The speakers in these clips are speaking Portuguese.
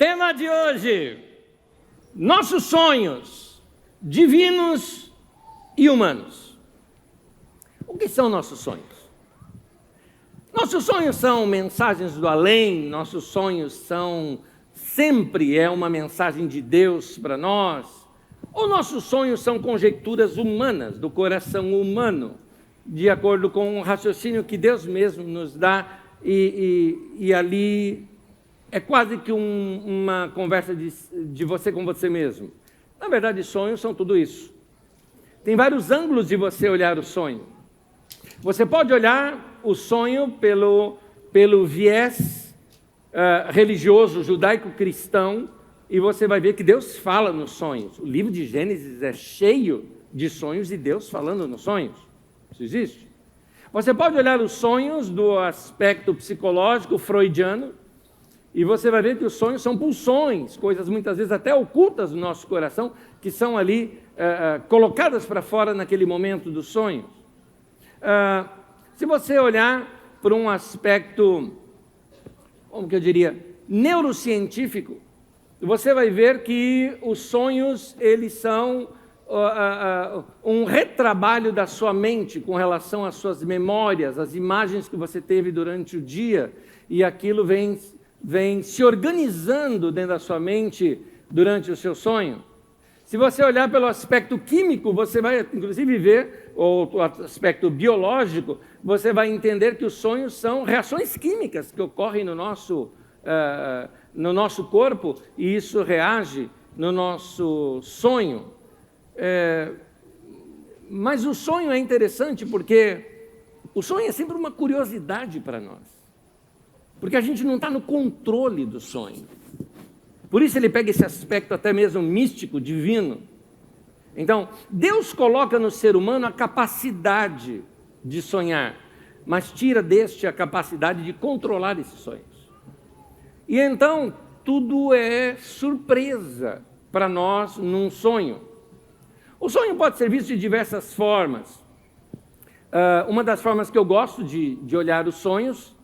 Tema de hoje: nossos sonhos, divinos e humanos. O que são nossos sonhos? Nossos sonhos são mensagens do além, nossos sonhos são sempre uma mensagem de Deus para nós, ou nossos sonhos são conjecturas humanas, do coração humano, de acordo com o raciocínio que Deus mesmo nos dá, e ali é quase que uma conversa de você com você mesmo. Na verdade, sonhos são tudo isso. Tem vários ângulos de você olhar o sonho. Você pode olhar o sonho pelo viés religioso, judaico-cristão, e você vai ver que Deus fala nos sonhos. O livro de Gênesis é cheio de sonhos e Deus falando nos sonhos. Isso existe. Você pode olhar os sonhos do aspecto psicológico, freudiano, e você vai ver que os sonhos são pulsões, coisas muitas vezes até ocultas no nosso coração, que são ali colocadas para fora naquele momento do sonho. Se você olhar por um aspecto, como que eu diria, neurocientífico, você vai ver que os sonhos, eles são um retrabalho da sua mente com relação às suas memórias, às imagens que você teve durante o dia, e aquilo vem se organizando dentro da sua mente durante o seu sonho. Se você olhar pelo aspecto químico, você vai inclusive ver, ou o aspecto biológico, você vai entender que os sonhos são reações químicas que ocorrem no nosso corpo, e isso reage no nosso sonho. Mas o sonho é interessante porque o sonho é sempre uma curiosidade para nós, porque a gente não está no controle do sonho. Por isso ele pega esse aspecto até mesmo místico, divino. Então, Deus coloca no ser humano a capacidade de sonhar, mas tira deste a capacidade de controlar esses sonhos. E então, tudo é surpresa para nós num sonho. O sonho pode ser visto de diversas formas. Uma das formas que eu gosto de olhar os sonhos,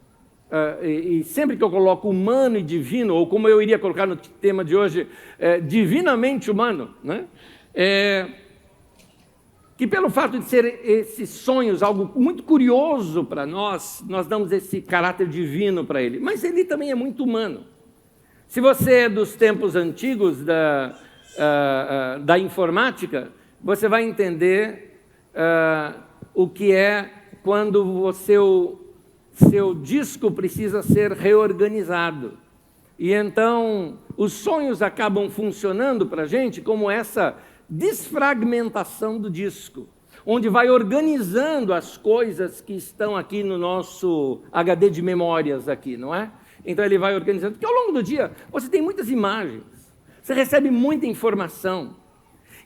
e sempre que eu coloco humano e divino, ou como eu iria colocar no tema de hoje, divinamente humano, né? Que pelo fato de ser esses sonhos algo muito curioso para nós damos esse caráter divino para ele, mas ele também é muito humano. Se você é dos tempos antigos da informática, você vai entender o que é quando seu disco precisa ser reorganizado. E então, os sonhos acabam funcionando para a gente como essa desfragmentação do disco, onde vai organizando as coisas que estão aqui no nosso HD de memórias aqui, não é? Então ele vai organizando, porque ao longo do dia você tem muitas imagens, você recebe muita informação,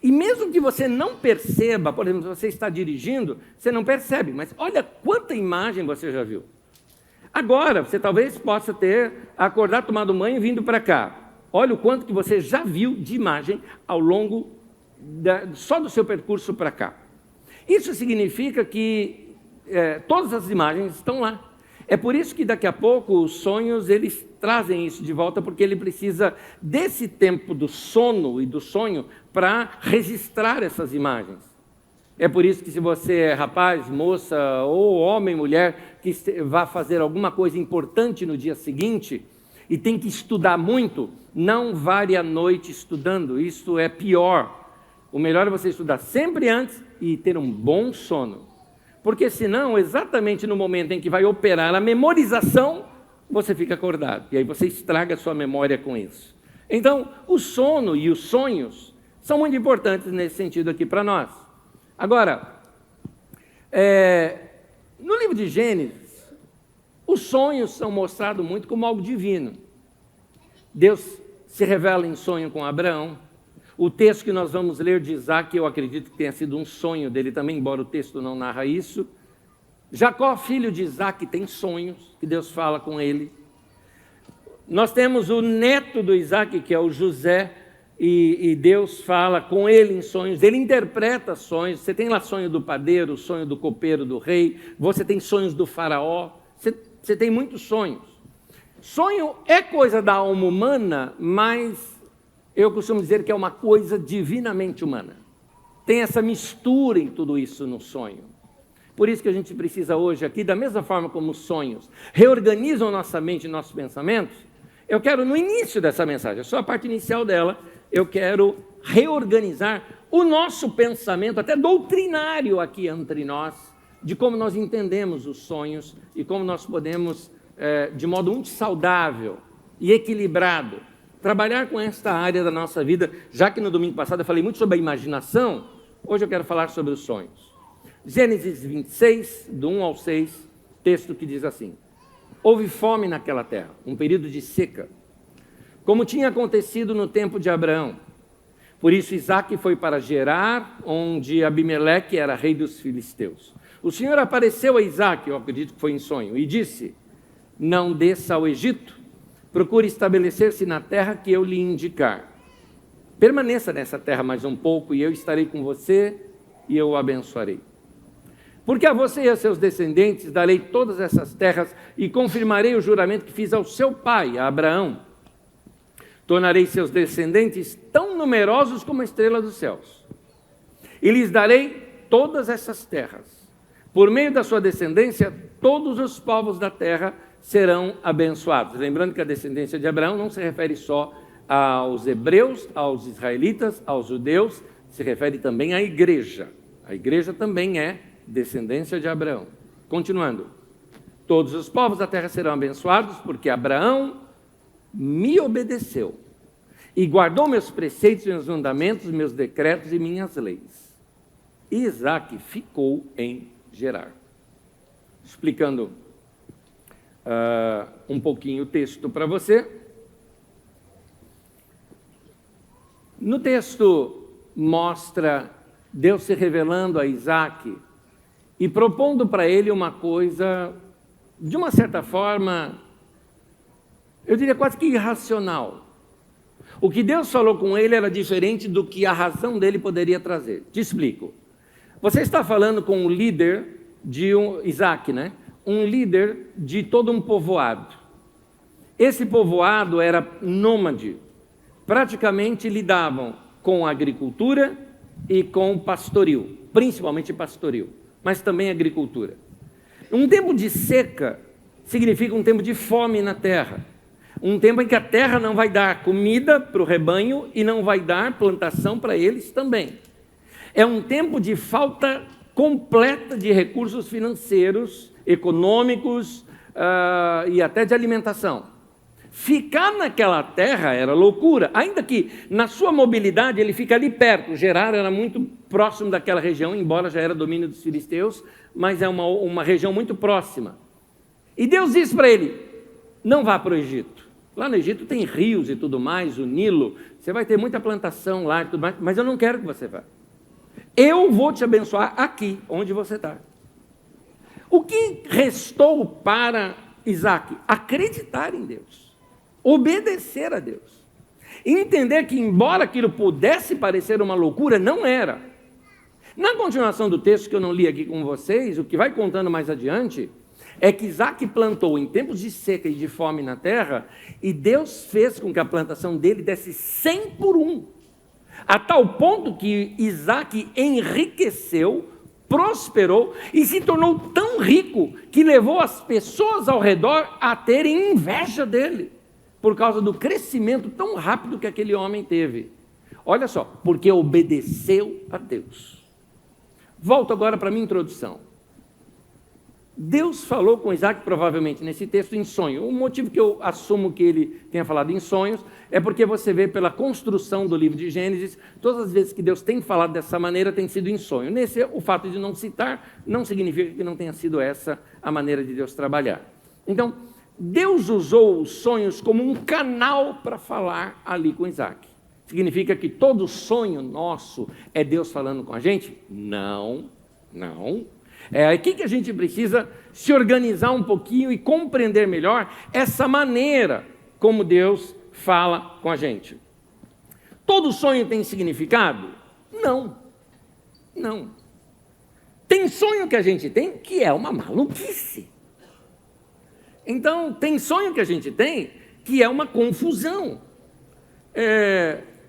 e mesmo que você não perceba, por exemplo, se você está dirigindo, você não percebe, mas olha quanta imagem você já viu. Agora, você talvez possa ter acordado, tomado banho e vindo para cá. Olha o quanto que você já viu de imagem ao longo só do seu percurso para cá. Isso significa que todas as imagens estão lá. É por isso que daqui a pouco os sonhos, eles trazem isso de volta, porque ele precisa desse tempo do sono e do sonho para registrar essas imagens. É por isso que se você é rapaz, moça, ou homem, mulher, que vai fazer alguma coisa importante no dia seguinte e tem que estudar muito, não vare a noite estudando, isso é pior. O melhor é você estudar sempre antes e ter um bom sono. Porque senão, exatamente no momento em que vai operar a memorização, você fica acordado. E aí você estraga a sua memória com isso. Então, o sono e os sonhos são muito importantes nesse sentido aqui para nós. Agora, no livro de Gênesis, os sonhos são mostrados muito como algo divino. Deus se revela em sonho com Abraão. O texto que nós vamos ler de Isaac, eu acredito que tenha sido um sonho dele também, embora o texto não narra isso. Jacó, filho de Isaac, tem sonhos que Deus fala com ele. Nós temos o neto do Isaac, que é o José, e Deus fala com ele em sonhos, ele interpreta sonhos. Você tem lá sonho do padeiro, sonho do copeiro do rei, você tem sonhos do faraó, você tem muitos sonhos. Sonho é coisa da alma humana, mas eu costumo dizer que é uma coisa divinamente humana. Tem essa mistura em tudo isso no sonho. Por isso que a gente precisa hoje aqui, da mesma forma como os sonhos reorganizam nossa mente e nossos pensamentos, eu quero, no início dessa mensagem, só a parte inicial dela, eu quero reorganizar o nosso pensamento, até doutrinário aqui entre nós, de como nós entendemos os sonhos e como nós podemos, de modo muito saudável e equilibrado, trabalhar com esta área da nossa vida, já que no domingo passado eu falei muito sobre a imaginação, hoje eu quero falar sobre os sonhos. Gênesis 26, do 1 ao 6, texto que diz assim: houve fome naquela terra, um período de seca, como tinha acontecido no tempo de Abraão. Por isso Isaque foi para Gerar, onde Abimeleque era rei dos filisteus. O Senhor apareceu a Isaque, eu acredito que foi em sonho, e disse: não desça ao Egito, procure estabelecer-se na terra que eu lhe indicar. Permaneça nessa terra mais um pouco, e eu estarei com você, e eu o abençoarei. Porque a você e a seus descendentes darei todas essas terras, e confirmarei o juramento que fiz ao seu pai, a Abraão. Tornarei seus descendentes tão numerosos como a estrela dos céus. E lhes darei todas essas terras. Por meio da sua descendência, todos os povos da terra serão abençoados. Lembrando que a descendência de Abraão não se refere só aos hebreus, aos israelitas, aos judeus, se refere também à igreja. A igreja também é descendência de Abraão. Continuando. Todos os povos da terra serão abençoados, porque Abraão me obedeceu e guardou meus preceitos, meus mandamentos, meus decretos e minhas leis. E Isaque ficou em Gerar. Explicando um pouquinho o texto para você. No texto mostra Deus se revelando a Isaque e propondo para ele uma coisa, de uma certa forma, eu diria quase que irracional. O que Deus falou com ele era diferente do que a razão dele poderia trazer. Te explico. Você está falando com um líder de Isaque, né? Um líder de todo um povoado. Esse povoado era nômade. Praticamente lidavam com agricultura e com pastoril, principalmente pastoril, mas também agricultura. Um tempo de seca significa um tempo de fome na terra. Um tempo em que a terra não vai dar comida para o rebanho e não vai dar plantação para eles também. É um tempo de falta completa de recursos financeiros, econômicos e até de alimentação. Ficar naquela terra era loucura, ainda que na sua mobilidade ele fica ali perto. Gerar era muito próximo daquela região, embora já era domínio dos filisteus, mas é uma região muito próxima. E Deus disse para ele: não vá para o Egito. Lá no Egito tem rios e tudo mais, o Nilo, você vai ter muita plantação lá e tudo mais, mas eu não quero que você vá. Eu vou te abençoar aqui, onde você está. O que restou para Isaque? Acreditar em Deus, obedecer a Deus, entender que, embora aquilo pudesse parecer uma loucura, não era. Na continuação do texto que eu não li aqui com vocês, o que vai contando mais adiante, é que Isaque plantou em tempos de seca e de fome na terra, e Deus fez com que a plantação dele desse 100 por 1, a tal ponto que Isaque enriqueceu, prosperou e se tornou tão rico que levou as pessoas ao redor a terem inveja dele, por causa do crescimento tão rápido que aquele homem teve. Olha só, porque obedeceu a Deus. Volto agora para a minha introdução. Deus falou com Isaque, provavelmente nesse texto, em sonho. O motivo que eu assumo que ele tenha falado em sonhos é porque você vê pela construção do livro de Gênesis, todas as vezes que Deus tem falado dessa maneira, tem sido em sonho. Nesse, o fato de não citar, não significa que não tenha sido essa a maneira de Deus trabalhar. Então, Deus usou os sonhos como um canal para falar ali com Isaque. Significa que todo sonho nosso é Deus falando com a gente? Não, não. É aqui que a gente precisa se organizar um pouquinho e compreender melhor essa maneira como Deus fala com a gente. Todo sonho tem significado? Não. Não. Tem sonho que a gente tem que é uma maluquice. Então, tem sonho que a gente tem que é uma confusão.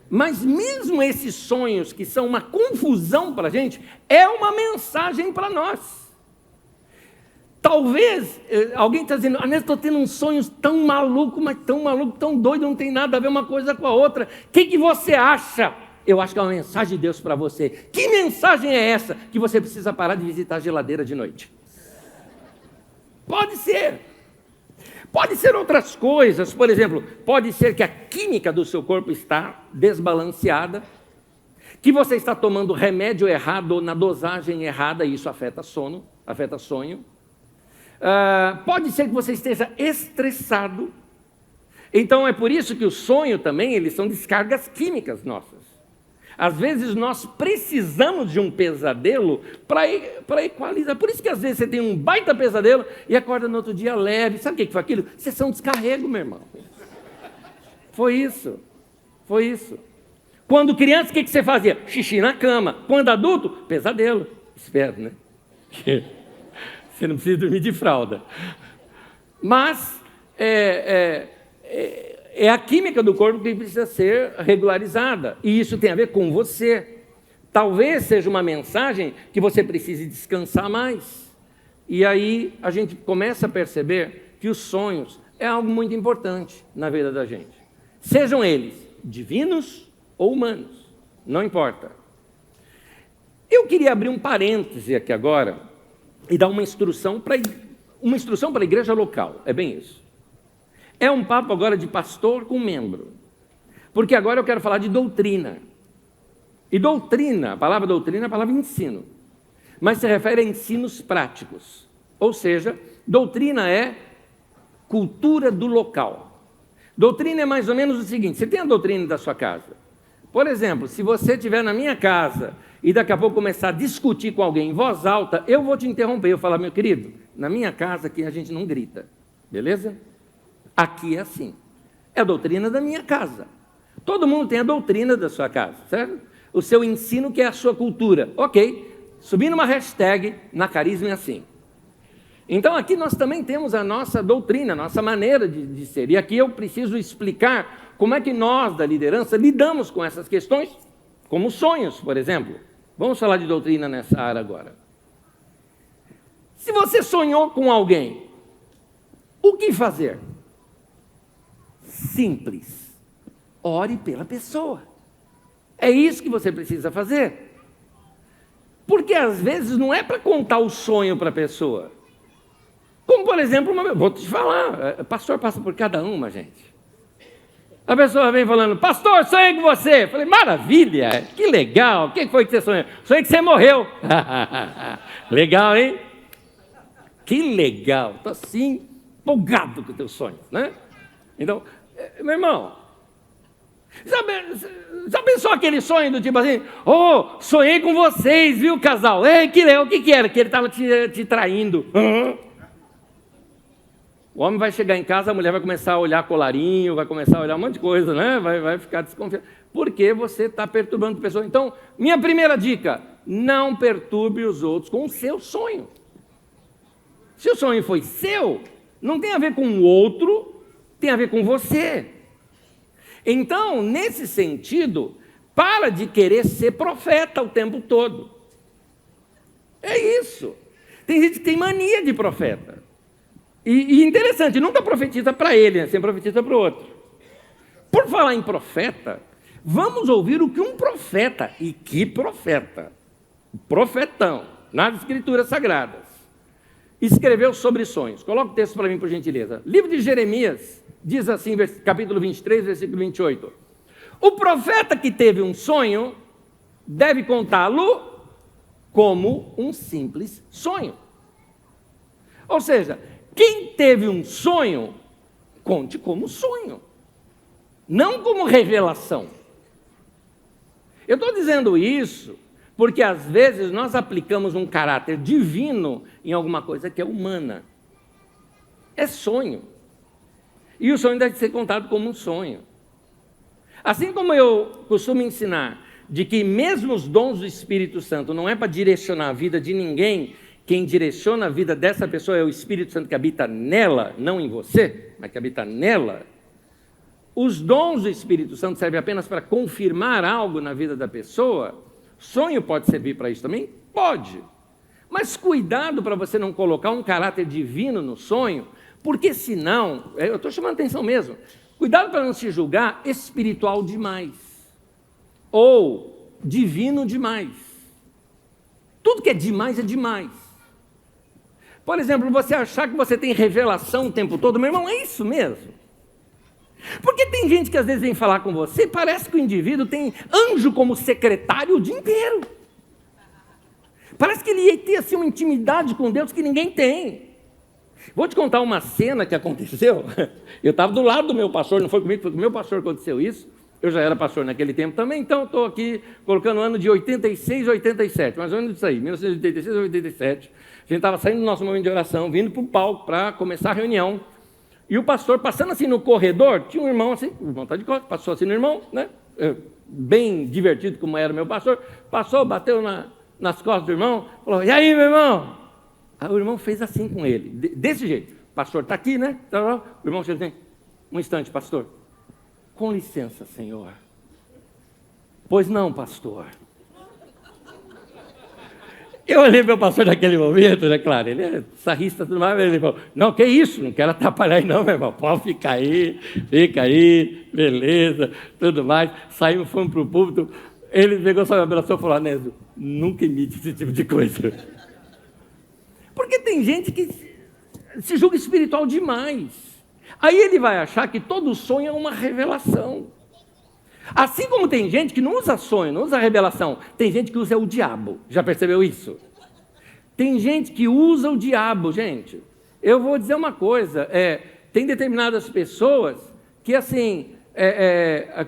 Mas mesmo esses sonhos que são uma confusão para a gente, é uma mensagem para nós. Talvez alguém está dizendo, estou tendo uns sonhos tão maluco, mas tão maluco, tão doido, não tem nada a ver uma coisa com a outra. O que você acha? Eu acho que é uma mensagem de Deus para você. Que mensagem é essa? Que você precisa parar de visitar a geladeira de noite. Pode ser. Pode ser outras coisas. Por exemplo, pode ser que a química do seu corpo está desbalanceada, que você está tomando remédio errado ou na dosagem errada, e isso afeta sono, afeta sonho. Pode ser que você esteja estressado. Então é por isso que o sonho também, eles são descargas químicas nossas. Às vezes nós precisamos de um pesadelo para equalizar. Por isso que às vezes você tem um baita pesadelo e acorda no outro dia leve. Sabe o que foi aquilo? Sessão de descarrego, meu irmão. Foi isso. Quando criança, o que você fazia? Xixi na cama. Quando adulto, pesadelo. Espero, né? Você não precisa dormir de fralda. Mas é a química do corpo que precisa ser regularizada. E isso tem a ver com você. Talvez seja uma mensagem que você precise descansar mais. E aí a gente começa a perceber que os sonhos é algo muito importante na vida da gente. Sejam eles divinos ou humanos, não importa. Eu queria abrir um parêntese aqui agora e dar uma instrução para a igreja local. É bem isso. É um papo agora de pastor com membro. Porque agora eu quero falar de doutrina. E doutrina, a palavra doutrina é a palavra ensino. Mas se refere a ensinos práticos. Ou seja, doutrina é cultura do local. Doutrina é mais ou menos o seguinte: você tem a doutrina da sua casa. Por exemplo, se você estiver na minha casa e daqui a pouco começar a discutir com alguém em voz alta, eu vou te interromper. Eu vou falar, meu querido, na minha casa aqui a gente não grita. Beleza? Aqui é assim. É a doutrina da minha casa. Todo mundo tem a doutrina da sua casa, certo? O seu ensino que é a sua cultura. Ok. Subindo uma hashtag, na Carisma é assim. Então aqui nós também temos a nossa doutrina, a nossa maneira de ser. E aqui eu preciso explicar como é que nós da liderança lidamos com essas questões, como sonhos, por exemplo. Vamos falar de doutrina nessa área agora. Se você sonhou com alguém, o que fazer? Simples. Ore pela pessoa. É isso que você precisa fazer. Porque às vezes não é para contar o sonho para a pessoa. Como por exemplo, vou te falar, pastor passa por cada uma, gente. A pessoa vem falando, pastor, sonhei com você. Eu falei, maravilha, que legal. O que foi que você sonhou? Sonhei que você morreu. Legal, hein? Que legal. Estou assim, empolgado com os teus sonhos, né? Então, meu irmão, já pensou aquele sonho do tipo assim, sonhei com vocês, viu, casal? Que legal, o que era? Que ele estava te traindo. O homem vai chegar em casa, a mulher vai começar a olhar colarinho, vai começar a olhar um monte de coisa, né? Vai ficar desconfiado. Porque você está perturbando a pessoa. Então, minha primeira dica, não perturbe os outros com o seu sonho. Se o sonho foi seu, não tem a ver com o outro, tem a ver com você. Então, nesse sentido, para de querer ser profeta o tempo todo. É isso. Tem gente que tem mania de profeta. E interessante, nunca profetiza para ele, né? Sempre profetiza para o outro. Por falar em profeta, vamos ouvir o que um profeta, e que profeta, profetão, nas Escrituras Sagradas, escreveu sobre sonhos. Coloca o texto para mim, por gentileza. Livro de Jeremias, diz assim, capítulo 23, versículo 28. O profeta que teve um sonho deve contá-lo como um simples sonho. Ou seja, quem teve um sonho, conte como sonho, não como revelação. Eu estou dizendo isso porque às vezes nós aplicamos um caráter divino em alguma coisa que é humana. É sonho. E o sonho deve ser contado como um sonho. Assim como eu costumo ensinar de que mesmo os dons do Espírito Santo não é para direcionar a vida de ninguém, quem direciona a vida dessa pessoa é o Espírito Santo que habita nela, não em você, mas que habita nela, os dons do Espírito Santo servem apenas para confirmar algo na vida da pessoa. Sonho pode servir para isso também? Pode. Mas cuidado para você não colocar um caráter divino no sonho, porque senão, eu estou chamando atenção mesmo, cuidado para não se julgar espiritual demais, ou divino demais. Tudo que é demais é demais. Por exemplo, você achar que você tem revelação o tempo todo, meu irmão, é isso mesmo. Porque tem gente que às vezes vem falar com você, parece que o indivíduo tem anjo como secretário o dia inteiro. Parece que ele ia ter assim, uma intimidade com Deus que ninguém tem. Vou te contar uma cena que aconteceu. Eu estava do lado do meu pastor, não foi comigo, foi com o meu pastor que aconteceu isso. Eu já era pastor naquele tempo também, então estou aqui colocando o ano de 86 a 87, mais ou menos isso aí, 1986 a 87. A gente estava saindo do nosso momento de oração, vindo para o palco para começar a reunião. E o pastor, passando assim no corredor, tinha um irmão assim, o irmão está de costas, passou assim no irmão, né? Bem divertido como era meu pastor, passou, bateu nas costas do irmão, falou, e aí, meu irmão? Aí o irmão fez assim com ele, desse jeito. O pastor está aqui, né? O irmão chega assim, um instante, pastor. Com licença, senhor. Pois não, pastor. Eu olhei para o pastor naquele momento, né? Claro, ele é sarrista, tudo mais, ele falou, não, que isso, não quero atrapalhar aí não, meu irmão, pode ficar aí, fica aí, beleza, tudo mais. Saímos, fomos para o púlpito, ele pegou sua abraçou e falou, Anésio, nunca imite esse tipo de coisa. Porque tem gente que se julga espiritual demais. Aí ele vai achar que todo sonho é uma revelação. Assim como tem gente que não usa sonho, não usa revelação, tem gente que usa o diabo. Já percebeu isso? Tem gente que usa o diabo, gente. Eu vou dizer uma coisa, tem determinadas pessoas que assim,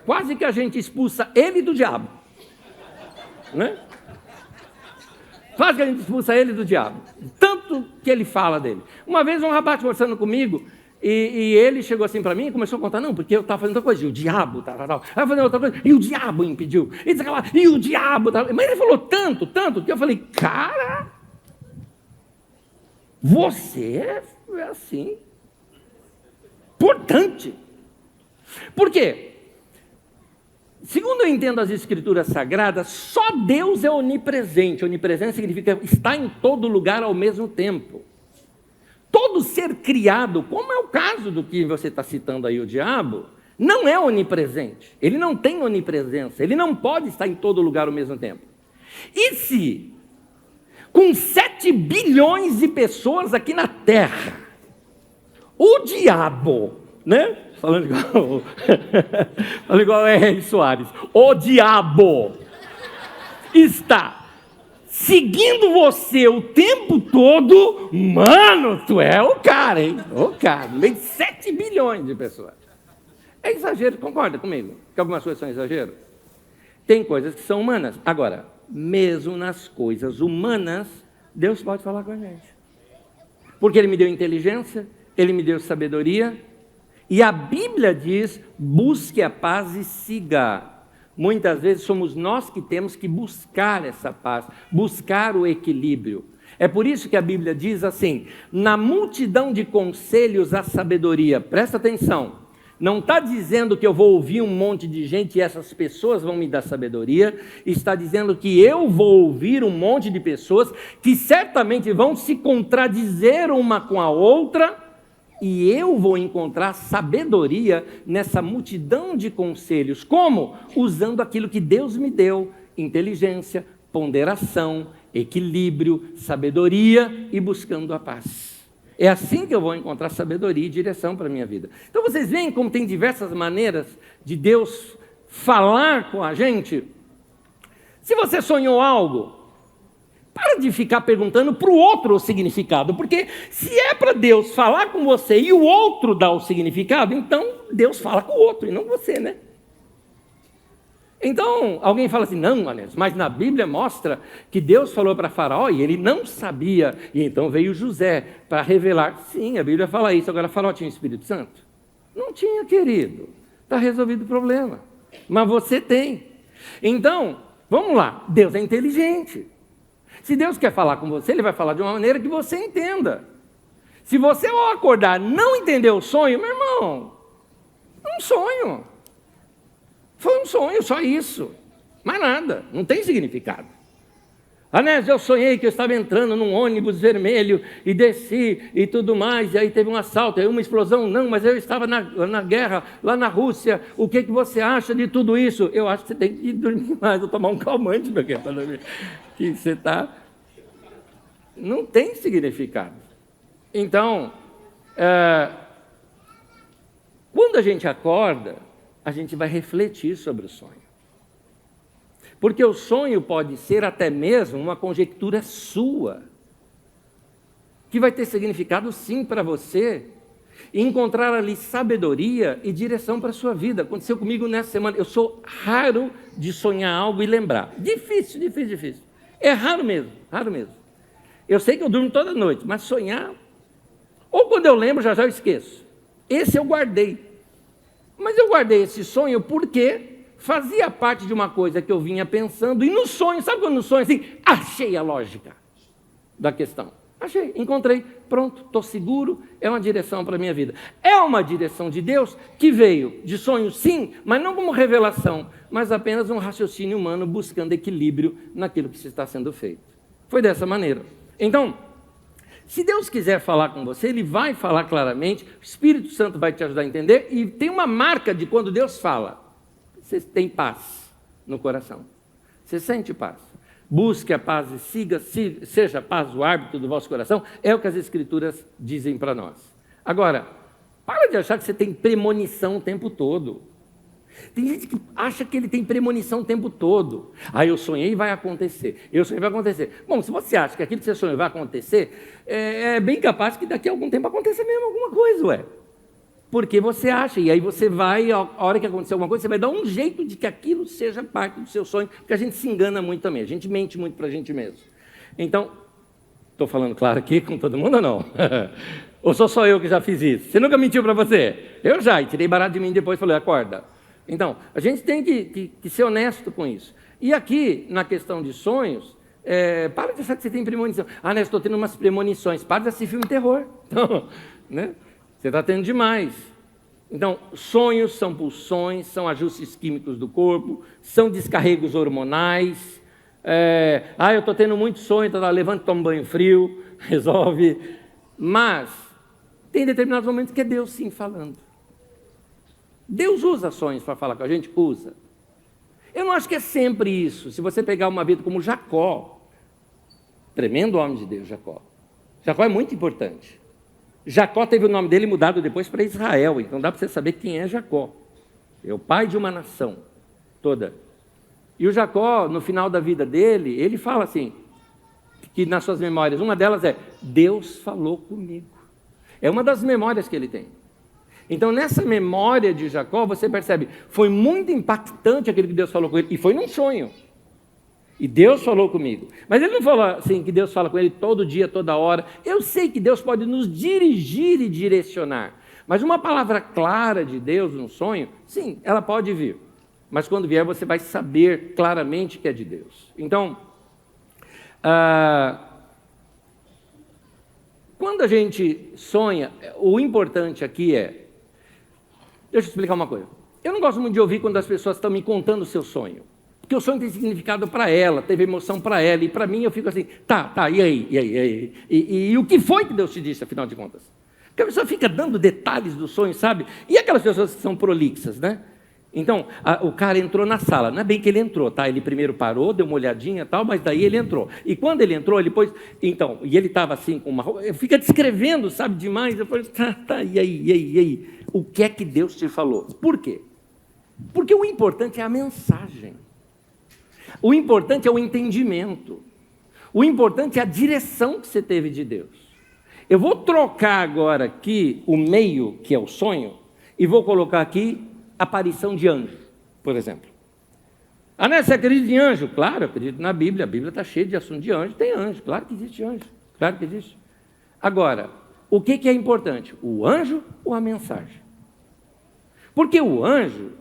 quase que a gente expulsa ele do diabo. Né? Quase que a gente expulsa ele do diabo. Tanto que ele fala dele. Uma vez um rapaz conversando comigo, e ele chegou assim para mim e começou a contar, não, porque eu estava fazendo outra coisa, e o diabo, tal. Aí eu falei outra coisa, e o diabo impediu. E o diabo, tal. Mas ele falou tanto, que eu falei, cara, você é assim, importante. Por quê? Segundo eu entendo as Escrituras Sagradas, só Deus é onipresente. Onipresente significa estar em todo lugar ao mesmo tempo. Todo ser criado, como é o caso do que você está citando aí, o diabo, não é onipresente. Ele não tem onipresença. Ele não pode estar em todo lugar ao mesmo tempo. E se, com 7 bilhões de pessoas aqui na Terra, o diabo, né? Falando igual R.R. Soares, o diabo está seguindo você o tempo todo, mano, tu é o cara, hein? O cara, no meio de 7 bilhões de pessoas. É exagero, concorda comigo? Que algumas coisas são exagero? Tem coisas que são humanas. Agora, mesmo nas coisas humanas, Deus pode falar com a gente. Porque Ele me deu inteligência, Ele me deu sabedoria, e a Bíblia diz, busque a paz e siga. Muitas vezes somos nós que temos que buscar essa paz, buscar o equilíbrio. É por isso que a Bíblia diz assim, na multidão de conselhos a sabedoria, presta atenção, não está dizendo que eu vou ouvir um monte de gente e essas pessoas vão me dar sabedoria, está dizendo que eu vou ouvir um monte de pessoas que certamente vão se contradizer uma com a outra, e eu vou encontrar sabedoria nessa multidão de conselhos. Como? Usando aquilo que Deus me deu, inteligência, ponderação, equilíbrio, sabedoria e buscando a paz. É assim que eu vou encontrar sabedoria e direção para a minha vida. Então vocês veem como tem diversas maneiras de Deus falar com a gente. Se você sonhou algo, para de ficar perguntando para o outro o significado, porque se é para Deus falar com você e o outro dar o significado, então Deus fala com o outro e não você, né? Então, alguém fala assim, não, Anésio, mas na Bíblia mostra que Deus falou para Faraó e ele não sabia, e então veio José para revelar. Sim, a Bíblia fala isso. Agora, Faraó tinha o Espírito Santo? Não tinha, querido. Está resolvido o problema. Mas você tem. Então, vamos lá, Deus é inteligente. Se Deus quer falar com você, Ele vai falar de uma maneira que você entenda. Se você ao acordar não entender o sonho, meu irmão, é um sonho. Foi um sonho, só isso. Mais nada, não tem significado. Anésio, eu sonhei que eu estava entrando num ônibus vermelho e desci e tudo mais, e aí teve um assalto, aí uma explosão. Não, mas eu estava na guerra, lá na Rússia. O que você acha de tudo isso? Eu acho que você tem que ir dormir mais, ou tomar um calmante, meu querido, para dormir. Que você está... Não tem significado. Então, quando a gente acorda, a gente vai refletir sobre o sonho. Porque o sonho pode ser até mesmo uma conjectura sua, que vai ter significado sim para você, e encontrar ali sabedoria e direção para a sua vida. Aconteceu comigo nessa semana. Eu sou raro de sonhar algo e lembrar. Difícil. É raro mesmo. Eu sei que eu durmo toda noite, mas sonhar... Ou quando eu lembro, já eu esqueço. Esse eu guardei. Mas eu guardei esse sonho porque fazia parte de uma coisa que eu vinha pensando, e no sonho, sabe quando no sonho assim, achei a lógica da questão. Achei, encontrei, pronto, estou seguro, é uma direção para a minha vida. É uma direção de Deus que veio de sonho sim, mas não como revelação, mas apenas um raciocínio humano buscando equilíbrio naquilo que está sendo feito. Foi dessa maneira. Então, se Deus quiser falar com você, Ele vai falar claramente, o Espírito Santo vai te ajudar a entender, e tem uma marca de quando Deus fala. Você tem paz no coração. Você sente paz. Busque a paz e siga, seja a paz o árbitro do vosso coração, é o que as Escrituras dizem para nós. Agora, para de achar que você tem premonição o tempo todo. Tem gente que acha que ele tem premonição o tempo todo. Eu sonhei e vai acontecer. Bom, se você acha que aquilo que você sonhou vai acontecer, é bem capaz que daqui a algum tempo aconteça mesmo alguma coisa, ué. Porque você acha, e aí você vai, a hora que acontecer alguma coisa, você vai dar um jeito de que aquilo seja parte do seu sonho, porque a gente se engana muito também, a gente mente muito para a gente mesmo. Então, estou falando claro aqui com todo mundo ou não? Ou sou só eu que já fiz isso? Você nunca mentiu para você? Eu já, e tirei barato de mim depois, falei, acorda. Então, a gente tem que ser honesto com isso. E aqui, na questão de sonhos, para de achar que você tem premonição. Né, estou tendo umas premonições. Para de assistir filme de terror. Então, né? Você está tendo demais. Então, sonhos são pulsões, são ajustes químicos do corpo, são descarregos hormonais. Eu estou tendo muito sonho, então levanta e toma um banho frio, resolve. Mas, tem determinados momentos que é Deus sim falando. Deus usa sonhos para falar com a gente? Usa. Eu não acho que é sempre isso. Se você pegar uma vida como Jacó, tremendo homem de Deus, Jacó. Jacó é muito importante. Jacó teve o nome dele mudado depois para Israel, então dá para você saber quem é Jacó. É o pai de uma nação toda. E o Jacó, no final da vida dele, ele fala assim, que nas suas memórias, uma delas é, Deus falou comigo. É uma das memórias que ele tem. Então, nessa memória de Jacó, você percebe, foi muito impactante aquilo que Deus falou com ele, e foi num sonho. E Deus falou comigo. Mas ele não falou assim, que Deus fala com ele todo dia, toda hora. Eu sei que Deus pode nos dirigir e direcionar. Mas uma palavra clara de Deus num sonho, sim, ela pode vir. Mas quando vier, você vai saber claramente que é de Deus. Então, quando a gente sonha, o importante aqui é... Deixa eu explicar uma coisa. Eu não gosto muito de ouvir quando as pessoas estão me contando o seu sonho. Porque o sonho tem significado para ela, teve emoção para ela, e para mim eu fico assim, e aí? E o que foi que Deus te disse, afinal de contas? Porque a pessoa fica dando detalhes do sonho, sabe? E aquelas pessoas que são prolixas, né? Então, o cara entrou na sala, não é bem que ele entrou, tá? Ele primeiro parou, deu uma olhadinha e tal, mas daí ele entrou. E quando ele entrou, ele pôs... Então, e ele estava assim, com uma roupa... Fica descrevendo, sabe, demais. Eu falei, e aí? O que é que Deus te falou? Por quê? Porque o importante é a mensagem. O importante é o entendimento. O importante é a direção que você teve de Deus. Eu vou trocar agora aqui o meio, que é o sonho, e vou colocar aqui aparição de anjo, por exemplo. Você acredita em anjo? Claro, eu acredito na Bíblia. A Bíblia está cheia de assunto de anjo. Tem anjo, claro que existe anjo. Claro que existe. Agora, o que é importante? O anjo ou a mensagem? Porque o anjo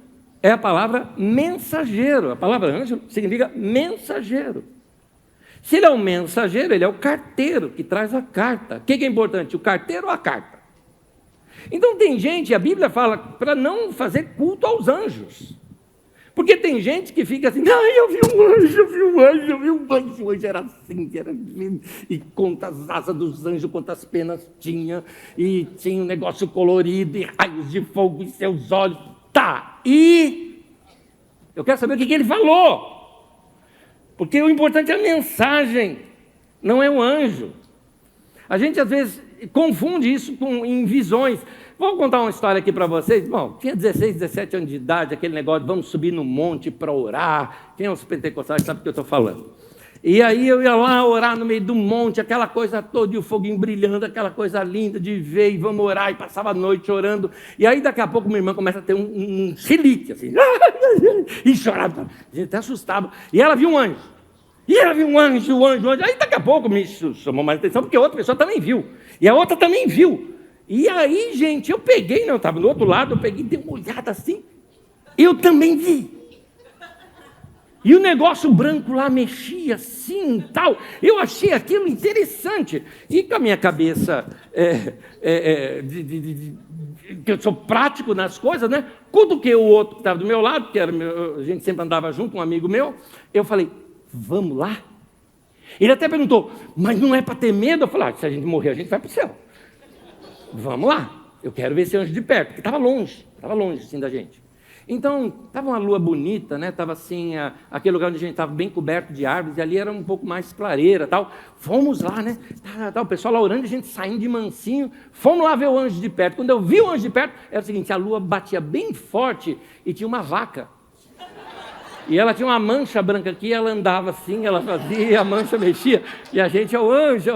é a palavra mensageiro. A palavra anjo significa mensageiro. Se ele é o mensageiro, ele é o carteiro que traz a carta. O que é importante, o carteiro ou a carta? Então tem gente, a Bíblia fala, para não fazer culto aos anjos. Porque tem gente que fica assim, eu vi um anjo, o anjo era assim, e conta as asas dos anjos, quantas penas tinha, e tinha um negócio colorido, e raios de fogo em seus olhos. Tá, e eu quero saber o que ele falou. Porque o importante é a mensagem, não é o anjo. A gente às vezes confunde isso em visões. Vou contar uma história aqui para vocês. Bom, tinha 16, 17 anos de idade, aquele negócio, vamos subir no monte para orar. Quem é os pentecostais sabe o que eu estou falando. E aí eu ia lá orar no meio do monte, aquela coisa toda, e o foguinho brilhando, aquela coisa linda de ver, e vamos orar, e passava a noite orando. E aí daqui a pouco minha irmã começa a ter um chilique, assim, e chorava, a gente até assustava. E ela viu um anjo. E ela viu um anjo. Aí daqui a pouco me chamou mais atenção, porque a outra pessoa também viu. E a outra também viu. E aí, gente, eu peguei, eu estava do outro lado, eu peguei, dei uma olhada assim, eu também vi. E o negócio branco lá mexia assim e tal. Eu achei aquilo interessante. E com a minha cabeça, que eu sou prático nas coisas, né? Cutuquei o outro que estava do meu lado, que era a gente sempre andava junto, um amigo meu. Eu falei, vamos lá? Ele até perguntou, mas não é para ter medo? Eu falei, se a gente morrer, a gente vai para o céu. Vamos lá, eu quero ver esse anjo de perto, porque estava longe assim da gente. Então, estava uma lua bonita, né? Estava assim, aquele lugar onde a gente estava bem coberto de árvores, e ali era um pouco mais clareira, tal. Fomos lá, né? O pessoal lá orando, a gente saindo de mansinho, fomos lá ver o anjo de perto. Quando eu vi o anjo de perto, era o seguinte, a lua batia bem forte e tinha uma vaca. E ela tinha uma mancha branca aqui, ela andava assim, ela fazia, a mancha mexia, e a gente, o anjo,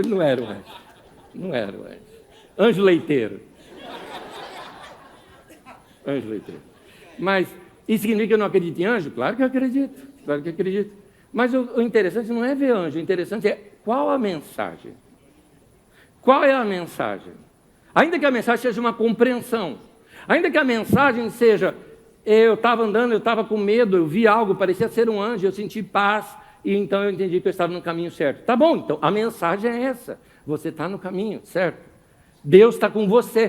não era o anjo. Anjo leiteiro. Anjo leiteiro. Mas isso significa que eu não acredito em anjo? Claro que eu acredito. Mas o interessante não é ver anjo, o interessante é qual a mensagem. Qual é a mensagem? Ainda que a mensagem seja uma compreensão, ainda que a mensagem seja, eu estava andando, eu estava com medo, eu vi algo, parecia ser um anjo, eu senti paz, e então eu entendi que eu estava no caminho certo. Tá bom, então a mensagem é essa, você está no caminho certo. Deus está com você,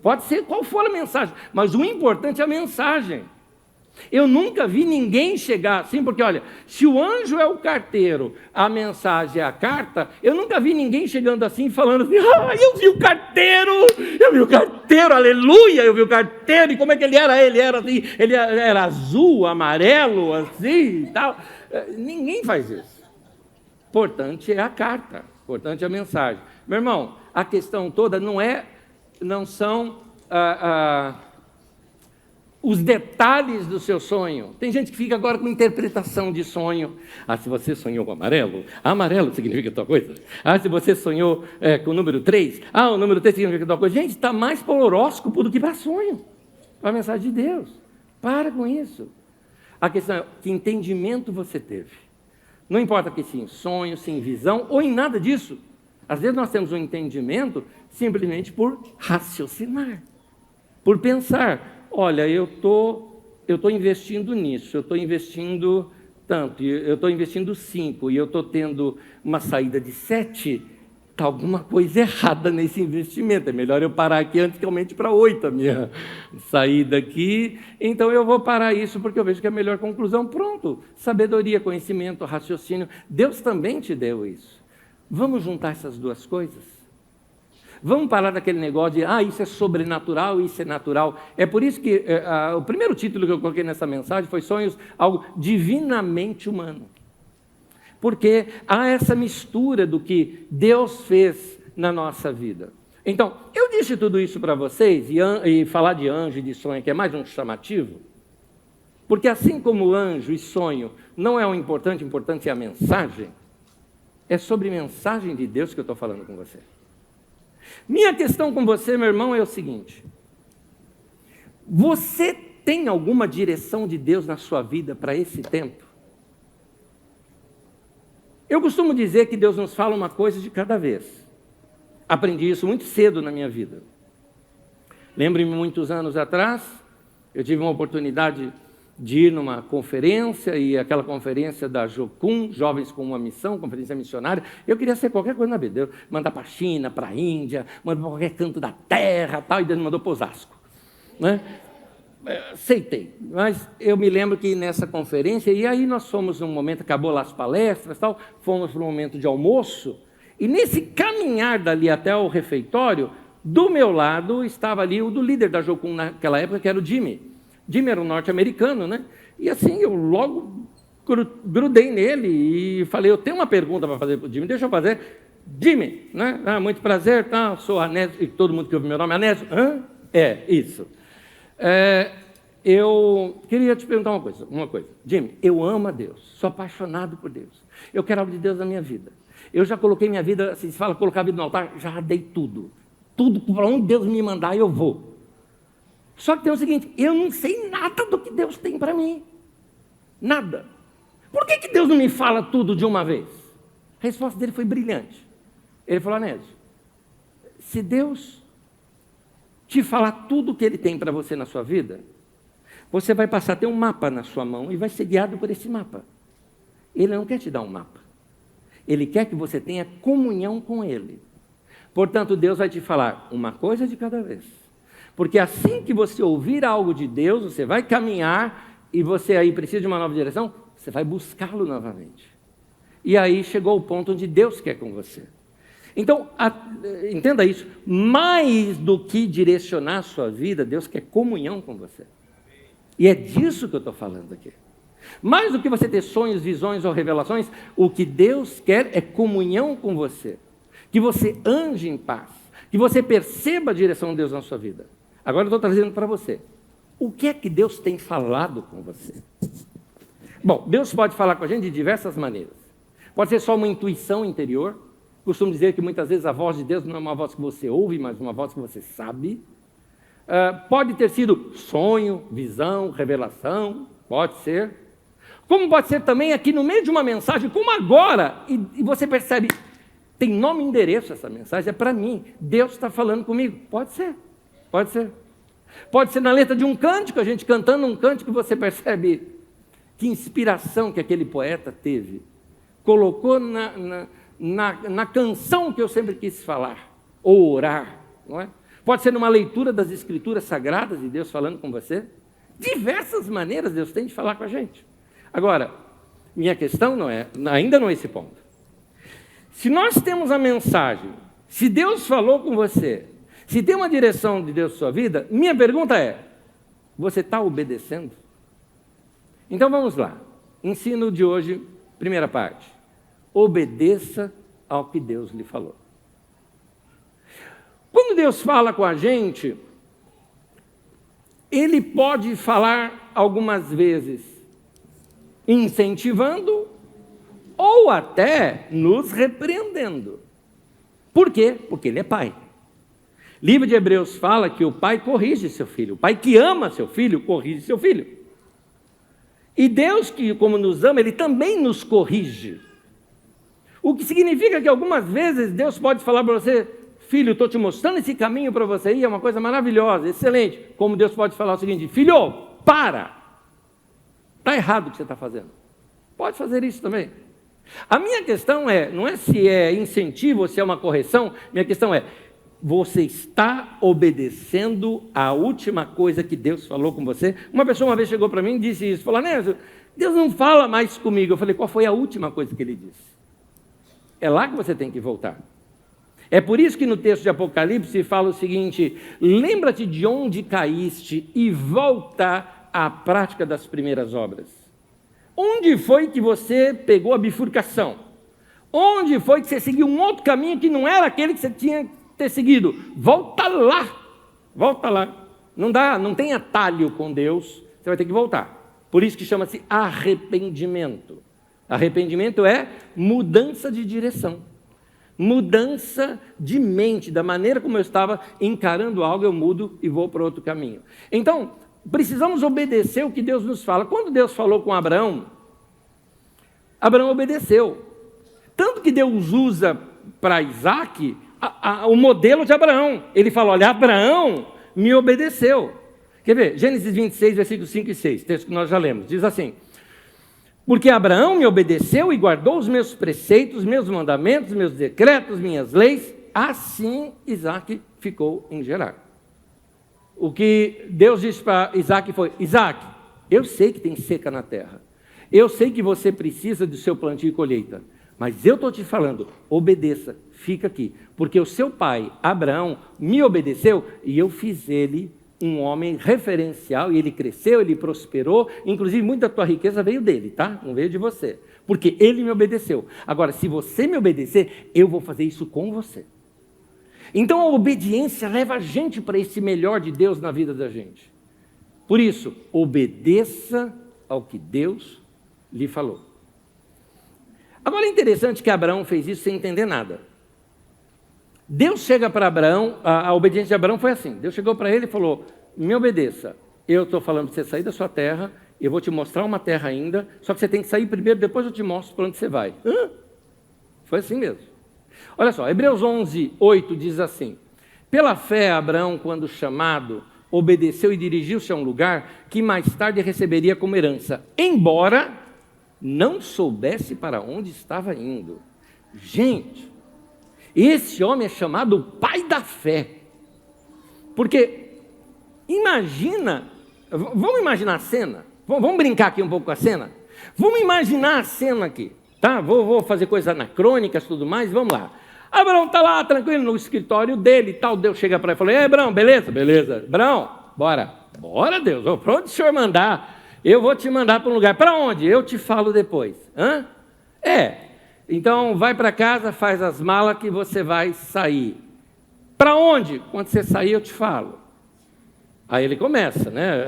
pode ser qual for a mensagem, mas o importante é a mensagem. Eu nunca vi ninguém chegar assim, porque olha, se o anjo é o carteiro, a mensagem é a carta, eu nunca vi ninguém chegando assim, falando assim, eu vi o carteiro, aleluia, eu vi o carteiro, e como é que ele era? Ele era assim, ele era azul, amarelo, assim e tal. Ninguém faz isso. Importante é a carta, importante é a mensagem. Meu irmão, a questão toda não são os detalhes do seu sonho. Tem gente que fica agora com interpretação de sonho. Se você sonhou com amarelo, amarelo significa tal coisa. Se você sonhou com o número 3, o número 3 significa tal coisa. Gente, está mais para o horóscopo do que para sonho. Para a mensagem de Deus. Para com isso. A questão é que entendimento você teve. Não importa que se em sonho, se em visão, ou em nada disso. Às vezes nós temos um entendimento simplesmente por raciocinar, por pensar, olha, eu estou investindo nisso, eu estou investindo tanto, eu estou investindo 5 e eu estou tendo uma saída de 7, está alguma coisa errada nesse investimento, é melhor eu parar aqui antes que aumente para 8 a minha saída aqui, então eu vou parar isso porque eu vejo que é a melhor conclusão, pronto, sabedoria, conhecimento, raciocínio, Deus também te deu isso. Vamos juntar essas duas coisas? Vamos parar daquele negócio de, isso é sobrenatural, isso é natural. É por isso que o primeiro título que eu coloquei nessa mensagem foi Sonhos, algo divinamente humano. Porque há essa mistura do que Deus fez na nossa vida. Então, eu disse tudo isso para vocês, e falar de anjo e de sonho, que é mais um chamativo, porque assim como anjo e sonho não é o importante é a mensagem. É sobre mensagem de Deus que eu estou falando com você. Minha questão com você, meu irmão, é o seguinte. Você tem alguma direção de Deus na sua vida para esse tempo? Eu costumo dizer que Deus nos fala uma coisa de cada vez. Aprendi isso muito cedo na minha vida. Lembro-me muitos anos atrás, eu tive uma oportunidade de ir numa conferência, e aquela conferência da Jocum, Jovens com uma Missão, conferência missionária. Eu queria ser qualquer coisa na vida, eu mandar para a China, para a Índia, mandar para qualquer canto da terra, tal, e Deus me mandou para Osasco, né? Aceitei, mas eu me lembro que nessa conferência, e aí nós fomos num momento, acabou lá as palestras, tal, fomos para um momento de almoço, e nesse caminhar dali até o refeitório, do meu lado estava ali o do líder da Jocum naquela época, que era o Jimmy. Jimmy era um norte-americano, né? E assim, eu logo grudei nele e falei, eu tenho uma pergunta para fazer para o Jimmy, deixa eu fazer. Jimmy, né? Muito prazer, tá? Sou Anésio, e todo mundo que ouve meu nome é Anésio. Hã? É, isso. Eu queria te perguntar uma coisa. Jimmy, eu amo a Deus, sou apaixonado por Deus. Eu quero algo de Deus na minha vida. Eu já coloquei minha vida, assim, se fala colocar a vida no altar, já dei tudo. Tudo para onde Deus me mandar, eu vou. Só que tem o seguinte, eu não sei nada do que Deus tem para mim. Nada. Por que Deus não me fala tudo de uma vez? A resposta dele foi brilhante. Ele falou, Anésio, se Deus te falar tudo o que Ele tem para você na sua vida, você vai passar a ter um mapa na sua mão e vai ser guiado por esse mapa. Ele não quer te dar um mapa. Ele quer que você tenha comunhão com Ele. Portanto, Deus vai te falar uma coisa de cada vez. Porque assim que você ouvir algo de Deus, você vai caminhar e você aí precisa de uma nova direção, você vai buscá-lo novamente. E aí chegou o ponto onde Deus quer com você. Então, entenda isso, mais do que direcionar a sua vida, Deus quer comunhão com você. E é disso que eu estou falando aqui. Mais do que você ter sonhos, visões ou revelações, o que Deus quer é comunhão com você. Que você ande em paz, que você perceba a direção de Deus na sua vida. Agora eu estou trazendo para você. O que é que Deus tem falado com você? Bom, Deus pode falar com a gente de diversas maneiras. Pode ser só uma intuição interior. Costumo dizer que muitas vezes a voz de Deus não é uma voz que você ouve, mas uma voz que você sabe. Pode ter sido sonho, visão, revelação, pode ser. Como pode ser também aqui no meio de uma mensagem, como agora, e você percebe, tem nome e endereço essa mensagem, é para mim, Deus está falando comigo. Pode ser, pode ser. Pode ser na letra de um cântico, a gente cantando um cântico, você percebe que inspiração que aquele poeta teve. Colocou na canção que eu sempre quis falar, ou orar, não é? Pode ser numa leitura das Escrituras Sagradas e Deus falando com você. Diversas maneiras Deus tem de falar com a gente. Agora, minha questão ainda não é esse ponto. Se nós temos a mensagem, se Deus falou com você, se tem uma direção de Deus na sua vida, minha pergunta é, você está obedecendo? Então vamos lá. Ensino de hoje, primeira parte. Obedeça ao que Deus lhe falou. Quando Deus fala com a gente, Ele pode falar algumas vezes incentivando ou até nos repreendendo. Por quê? Porque Ele é Pai. O livro de Hebreus fala que o pai corrige seu filho. O pai que ama seu filho, corrige seu filho. E Deus, que como nos ama, Ele também nos corrige. O que significa que algumas vezes Deus pode falar para você, filho, estou te mostrando esse caminho para você ir, é uma coisa maravilhosa, excelente. Como Deus pode falar o seguinte, filho, para! Está errado o que você está fazendo. Pode fazer isso também. A minha questão não é se é incentivo ou se é uma correção, minha questão é, você está obedecendo a última coisa que Deus falou com você? Uma pessoa uma vez chegou para mim e disse isso, falou, Anésio, Deus não fala mais comigo. Eu falei, qual foi a última coisa que Ele disse? É lá que você tem que voltar. É por isso que no texto de Apocalipse fala o seguinte, lembra-te de onde caíste e volta à prática das primeiras obras. Onde foi que você pegou a bifurcação? Onde foi que você seguiu um outro caminho que não era aquele que você tinha que ter seguido? Volta lá, volta lá. Não tem atalho com Deus, você vai ter que voltar. Por isso que chama-se arrependimento. Arrependimento é mudança de direção, mudança de mente, da maneira como eu estava encarando algo, eu mudo e vou para outro caminho. Então, precisamos obedecer o que Deus nos fala. Quando Deus falou com Abraão, Abraão obedeceu. Tanto que Deus usa para Isaac o modelo de Abraão. Ele fala, olha, Abraão me obedeceu. Quer ver? Gênesis 26, versículos 5 e 6, texto que nós já lemos. Diz assim: porque Abraão me obedeceu e guardou os meus preceitos, meus mandamentos, meus decretos, minhas leis, assim Isaque ficou em Gerar. O que Deus disse para Isaque foi: Isaque, eu sei que tem seca na terra, eu sei que você precisa do seu plantio e colheita, mas eu estou te falando, obedeça, fica aqui, porque o seu pai, Abraão, me obedeceu e eu fiz ele um homem referencial, e ele cresceu, ele prosperou, inclusive muita da tua riqueza veio dele, tá? Não veio de você, porque ele me obedeceu. Agora, se você me obedecer, eu vou fazer isso com você. Então a obediência leva a gente para esse melhor de Deus na vida da gente. Por isso, obedeça ao que Deus lhe falou. Agora é interessante que Abraão fez isso sem entender nada. Deus chega para Abraão, a obediência de Abraão foi assim: Deus chegou para ele e falou: me obedeça, eu estou falando para você sair da sua terra, eu vou te mostrar uma terra ainda, só que você tem que sair primeiro, depois eu te mostro para onde você vai. Foi assim mesmo. Olha só, Hebreus 11, 8 diz assim: pela fé Abraão, quando chamado, obedeceu e dirigiu-se a um lugar que mais tarde receberia como herança, embora não soubesse para onde estava indo. Gente, esse homem é chamado pai da fé, porque imagina, vamos imaginar a cena, vamos brincar aqui um pouco com a cena, vamos imaginar a cena aqui, tá? Vou fazer coisas anacrônicas e tudo mais, vamos lá. Abraão está lá tranquilo no escritório dele e tal, Deus chega para ele e fala: Abraão, beleza? Beleza. Abraão, bora, Deus, para onde o senhor mandar, eu vou te mandar para um lugar. Para onde? Eu te falo depois. Então vai para casa, faz as malas que você vai sair. Para onde? Quando você sair eu te falo. Aí ele começa, né?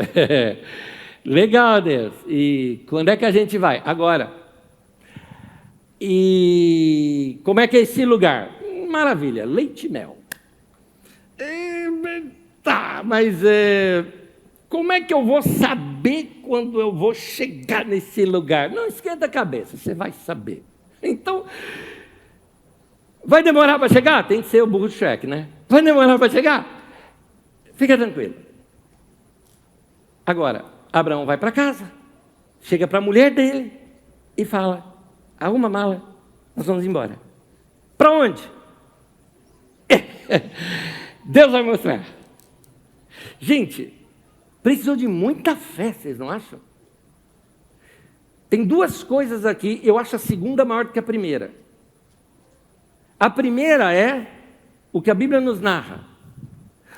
Legal, Deus. E quando é que a gente vai? Agora. E como é que é esse lugar? Maravilha, leite e mel. Tá, mas como é que eu vou saber quando eu vou chegar nesse lugar? Não esquenta a cabeça, você vai saber. Então, vai demorar para chegar? Tem que ser o burro do Shrek, né? Vai demorar para chegar? Fica tranquilo. Agora, Abraão vai para casa, chega para a mulher dele e fala: arruma a mala, nós vamos embora. Para onde? Deus vai mostrar. Gente, precisou de muita fé, vocês não acham? Tem duas coisas aqui, eu acho a segunda maior do que a primeira. A primeira é o que a Bíblia nos narra.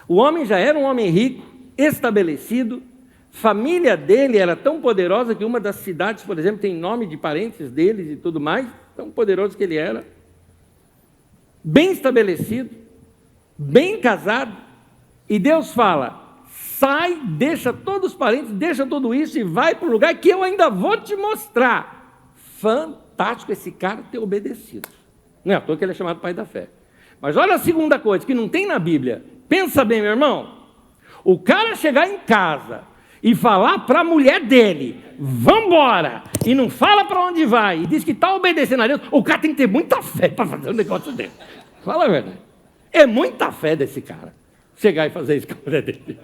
O homem já era um homem rico, estabelecido, família dele era tão poderosa que uma das cidades, por exemplo, tem nome de parentes deles e tudo mais, tão poderoso que ele era. Bem estabelecido, bem casado, e Deus fala: sai, deixa todos os parentes, deixa tudo isso e vai para o lugar que eu ainda vou te mostrar. Fantástico esse cara ter obedecido. Não é à toa que ele é chamado pai da fé. Mas olha a segunda coisa, que não tem na Bíblia. Pensa bem, meu irmão. O cara chegar em casa e falar para a mulher dele: vamos embora, e não fala para onde vai, e diz que está obedecendo a Deus, o cara tem que ter muita fé para fazer um negócio dele. Fala a verdade. É muita fé desse cara chegar e fazer isso com a mulher dele.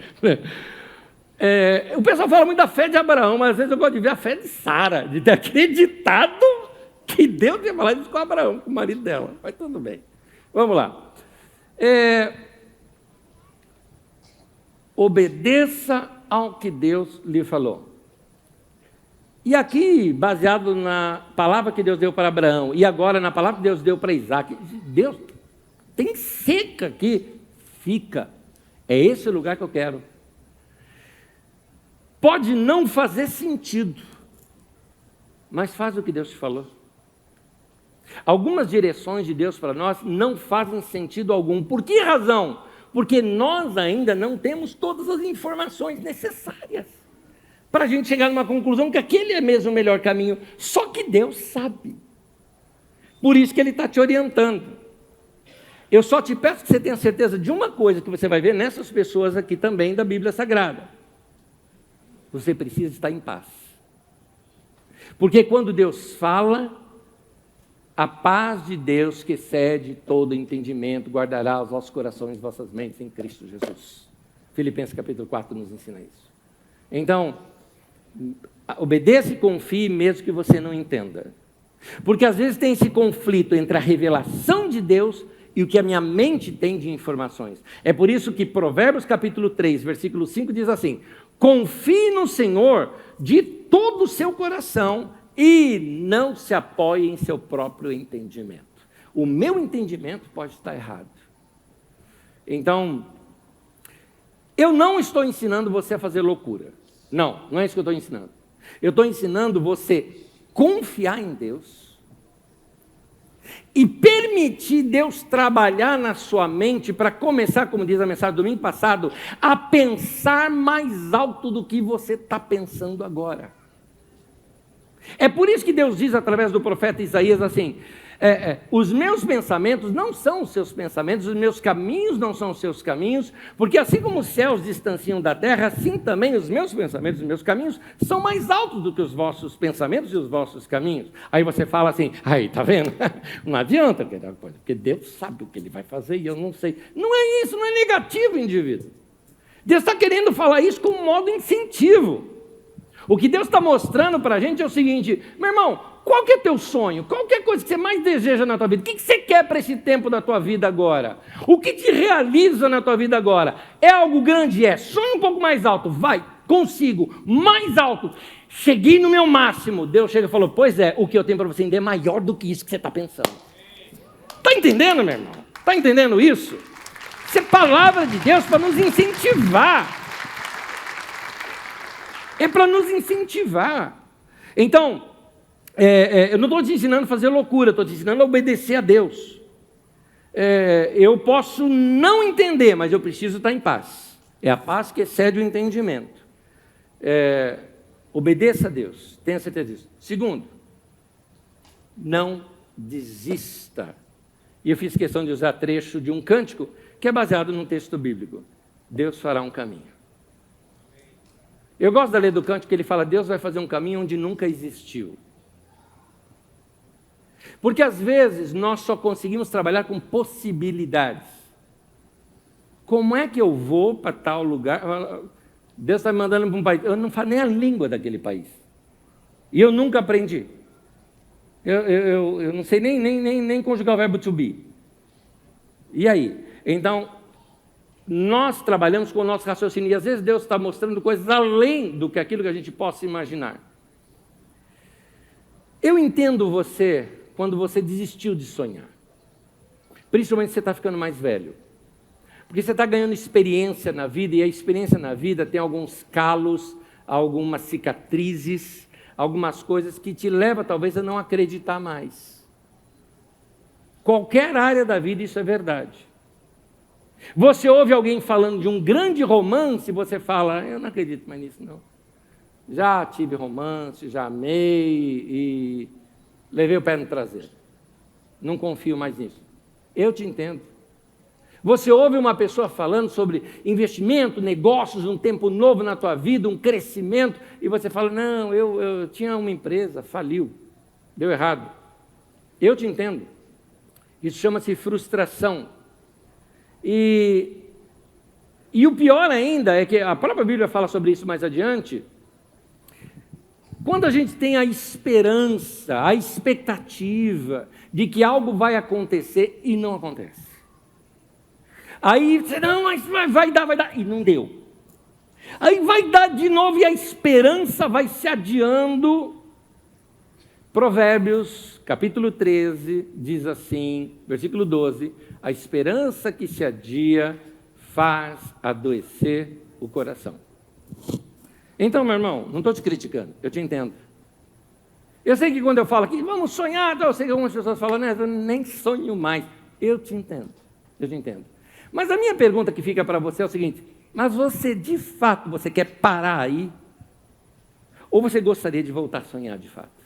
O pessoal fala muito da fé de Abraão, mas às vezes eu gosto de ver a fé de Sara, de ter acreditado que Deus ia falar isso com Abraão, com o marido dela. Mas tudo bem. Vamos lá. Obedeça ao que Deus lhe falou. E aqui, baseado na palavra que Deus deu para Abraão, e agora na palavra que Deus deu para Isaque, Deus tem seca aqui, fica. É esse o lugar que eu quero. Pode não fazer sentido, mas faz o que Deus te falou. Algumas direções de Deus para nós não fazem sentido algum. Por que razão? Porque nós ainda não temos todas as informações necessárias para a gente chegar numa conclusão que aquele é mesmo o melhor caminho. Só que Deus sabe. Por isso que Ele está te orientando. Eu só te peço que você tenha certeza de uma coisa que você vai ver nessas pessoas aqui também da Bíblia Sagrada. Você precisa estar em paz. Porque quando Deus fala, a paz de Deus que excede todo entendimento guardará os vossos corações e vossas mentes em Cristo Jesus. Filipenses capítulo 4 nos ensina isso. Então, obedeça e confie mesmo que você não entenda. Porque às vezes tem esse conflito entre a revelação de Deus e o que a minha mente tem de informações. É por isso que Provérbios capítulo 3, versículo 5 diz assim: confie no Senhor de todo o seu coração e não se apoie em seu próprio entendimento. O meu entendimento pode estar errado. Então, eu não estou ensinando você a fazer loucura. Não, não é isso que eu estou ensinando. Eu estou ensinando você confiar em Deus e permitir Deus trabalhar na sua mente para começar, como diz a mensagem do domingo passado, a pensar mais alto do que você está pensando agora. É por isso que Deus diz através do profeta Isaías assim: os meus pensamentos não são os seus pensamentos, os meus caminhos não são os seus caminhos, porque assim como os céus distanciam da terra, assim também os meus pensamentos, os meus caminhos são mais altos do que os vossos pensamentos e os vossos caminhos. Aí você fala assim: aí, tá vendo? Não adianta, porque Deus sabe o que Ele vai fazer e eu não sei. Não é isso, não é negativo, indivíduo. Deus está querendo falar isso como modo incentivo. O que Deus está mostrando para a gente é o seguinte: meu irmão, qual que é teu sonho? Qualquer coisa que você mais deseja na tua vida, o que você quer para esse tempo da tua vida agora? O que te realiza na tua vida agora? É algo grande? É. Sonha um pouco mais alto. Vai, consigo. Mais alto. Cheguei no meu máximo. Deus chega e falou: pois é, o que eu tenho para você ainda é maior do que isso que você está pensando. Está entendendo, meu irmão? Está entendendo isso? Isso é palavra de Deus para nos incentivar. É para nos incentivar. Então, eu não estou te ensinando a fazer loucura, estou te ensinando a obedecer a Deus. Eu posso não entender, mas eu preciso estar em paz. É a paz que excede o entendimento. Obedeça a Deus, tenha certeza disso. Segundo, não desista. E eu fiz questão de usar trecho de um cântico que é baseado num texto bíblico. Deus fará um caminho. Eu gosto da letra do cântico que ele fala: Deus vai fazer um caminho onde nunca existiu. Porque às vezes nós só conseguimos trabalhar com possibilidades. Como é que eu vou para tal lugar? Deus está me mandando para um país, eu não falo nem a língua daquele país. E eu nunca aprendi. Eu não sei nem conjugar o verbo to be. E aí? Então, nós trabalhamos com o nosso raciocínio, e às vezes Deus está mostrando coisas além do que aquilo que a gente possa imaginar. Eu entendo você quando você desistiu de sonhar, principalmente se você está ficando mais velho, porque você está ganhando experiência na vida, e a experiência na vida tem alguns calos, algumas cicatrizes, algumas coisas que te levam talvez a não acreditar mais. Qualquer área da vida isso é verdade. Você ouve alguém falando de um grande romance, você fala: eu não acredito mais nisso, não. Já tive romance, já amei e levei o pé no traseiro. Não confio mais nisso. Eu te entendo. Você ouve uma pessoa falando sobre investimento, negócios, um tempo novo na tua vida, um crescimento, e você fala: não, eu tinha uma empresa, faliu, deu errado. Eu te entendo. Isso chama-se frustração. E o pior ainda é que a própria Bíblia fala sobre isso mais adiante. Quando a gente tem a esperança, a expectativa de que algo vai acontecer e não acontece. Aí você: não, mas vai dar, e não deu. Aí vai dar de novo e a esperança vai se adiando. Provérbios, capítulo 13, diz assim, versículo 12: a esperança que se adia faz adoecer o coração. Então, meu irmão, não estou te criticando, eu te entendo. Eu sei que quando eu falo aqui, vamos sonhar, eu sei que algumas pessoas falam: né, eu nem sonho mais. Eu te entendo, eu te entendo. Mas a minha pergunta que fica para você é o seguinte: mas você, de fato, você quer parar aí? Ou você gostaria de voltar a sonhar de fato?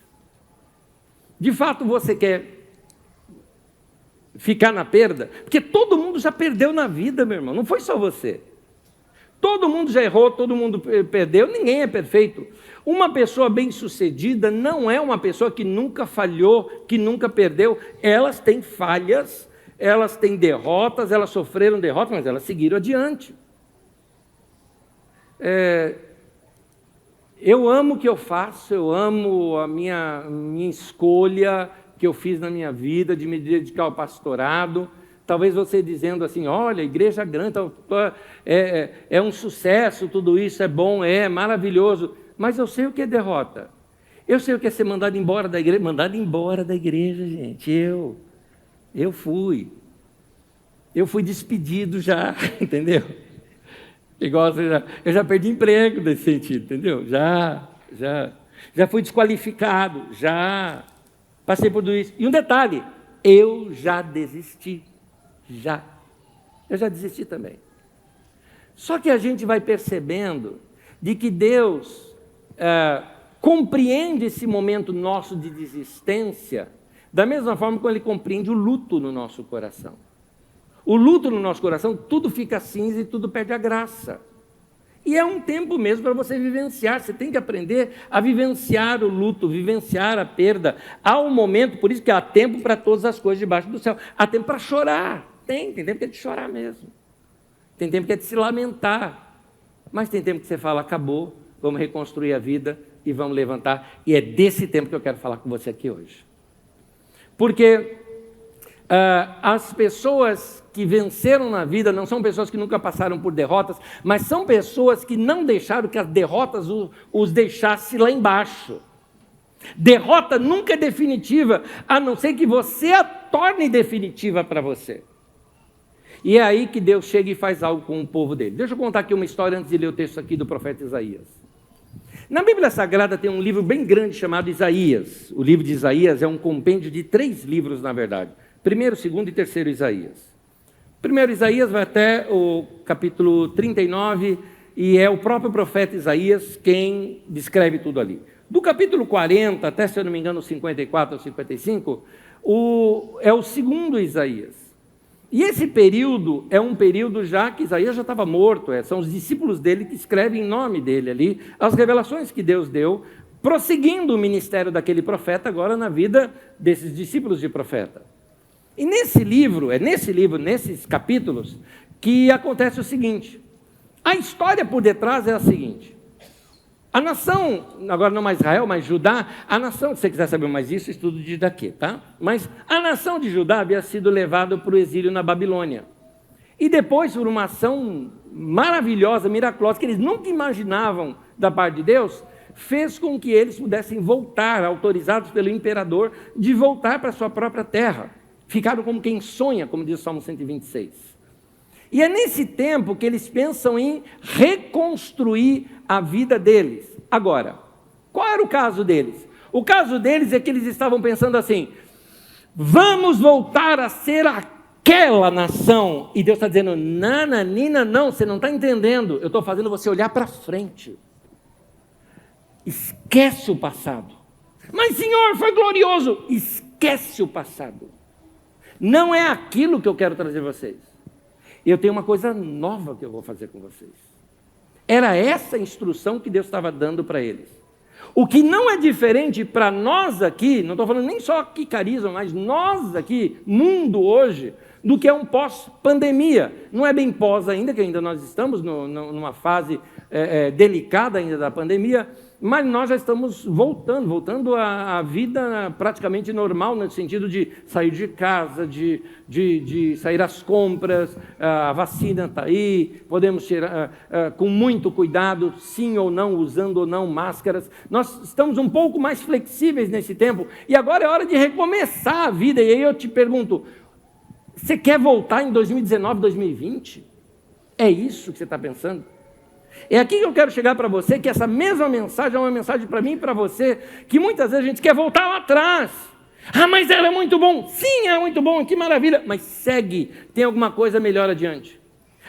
De fato você quer ficar na perda? Porque todo mundo já perdeu na vida, meu irmão, não foi só você. Todo mundo já errou, todo mundo perdeu, ninguém é perfeito. Uma pessoa bem-sucedida não é uma pessoa que nunca falhou, que nunca perdeu. Elas têm falhas, elas têm derrotas, elas sofreram derrotas, mas elas seguiram adiante. Eu amo o que eu faço, eu amo a minha escolha que eu fiz na minha vida de me dedicar ao pastorado. Talvez você dizendo assim, olha, igreja grande, é um sucesso, tudo isso é bom, é maravilhoso. Mas eu sei o que é derrota. Eu sei o que é ser mandado embora da igreja. Mandado embora da igreja, gente. Eu fui despedido já, entendeu? Igual eu já perdi emprego nesse sentido, entendeu? Já fui desqualificado, já passei por tudo isso. E um detalhe, eu já desisti, eu já desisti também. Só que a gente vai percebendo de que Deus compreende esse momento nosso de desistência da mesma forma como Ele compreende o luto no nosso coração. O luto no nosso coração, tudo fica cinza e tudo perde a graça. E é um tempo mesmo para você vivenciar. Você tem que aprender a vivenciar o luto, vivenciar a perda. Há um momento, por isso que há tempo para todas as coisas debaixo do céu. Há tempo para chorar. Tem tempo que é de chorar mesmo. Tem tempo que é de se lamentar. Mas tem tempo que você fala, acabou, vamos reconstruir a vida e vamos levantar. E é desse tempo que eu quero falar com você aqui hoje. Porque as pessoas que venceram na vida não são pessoas que nunca passaram por derrotas, mas são pessoas que não deixaram que as derrotas os deixassem lá embaixo. Derrota nunca é definitiva, a não ser que você a torne definitiva para você. E é aí que Deus chega e faz algo com o povo dele. Deixa eu contar aqui uma história antes de ler o texto aqui do profeta Isaías. Na Bíblia Sagrada tem um livro bem grande chamado Isaías. O livro de Isaías é um compêndio de 3 livros, na verdade. 1º, 2º e 3º Isaías. Primeiro Isaías vai até o capítulo 39, e é o próprio profeta Isaías quem descreve tudo ali. Do capítulo 40 até, se eu não me engano, 54 ou 55, é o 2º Isaías. E esse período é um período já que Isaías já estava morto, são os discípulos dele que escrevem em nome dele ali, as revelações que Deus deu, prosseguindo o ministério daquele profeta agora na vida desses discípulos de profeta. E nesses capítulos, que acontece o seguinte, a história por detrás é a seguinte, a nação, agora não mais Israel, mas Judá, a nação, se você quiser saber mais disso, estudo de daqui, tá? Mas a nação de Judá havia sido levada para o exílio na Babilônia. E depois, por uma ação maravilhosa, miraculosa, que eles nunca imaginavam da parte de Deus, fez com que eles pudessem voltar, autorizados pelo imperador, de voltar para a sua própria terra. Ficaram como quem sonha, como diz o Salmo 126. E é nesse tempo que eles pensam em reconstruir a vida deles. Agora, qual era o caso deles? O caso deles é que eles estavam pensando assim, vamos voltar a ser aquela nação. E Deus está dizendo, nananina, não, você não está entendendo. Eu estou fazendo você olhar para frente. Esquece o passado. Mas, Senhor, foi glorioso. Esquece o passado. Não é aquilo que eu quero trazer a vocês. Eu tenho uma coisa nova que eu vou fazer com vocês. Era essa instrução que Deus estava dando para eles. O que não é diferente para nós aqui, não estou falando nem só aqui Carisma, mas nós aqui, mundo hoje, do que é um pós-pandemia. Não é bem pós ainda, que ainda nós estamos numa fase delicada ainda da pandemia, mas nós já estamos voltando à vida praticamente normal, no sentido de sair de casa, de sair às compras, a vacina está aí, podemos tirar com muito cuidado, sim ou não, usando ou não máscaras. Nós estamos um pouco mais flexíveis nesse tempo, e agora é hora de recomeçar a vida. E aí eu te pergunto, você quer voltar em 2019, 2020? É isso que você está pensando? É aqui que eu quero chegar para você, que essa mesma mensagem é uma mensagem para mim e para você, que muitas vezes a gente quer voltar lá atrás. Ah, mas ela é muito bom. Sim, é muito bom, que maravilha. Mas segue, tem alguma coisa melhor adiante.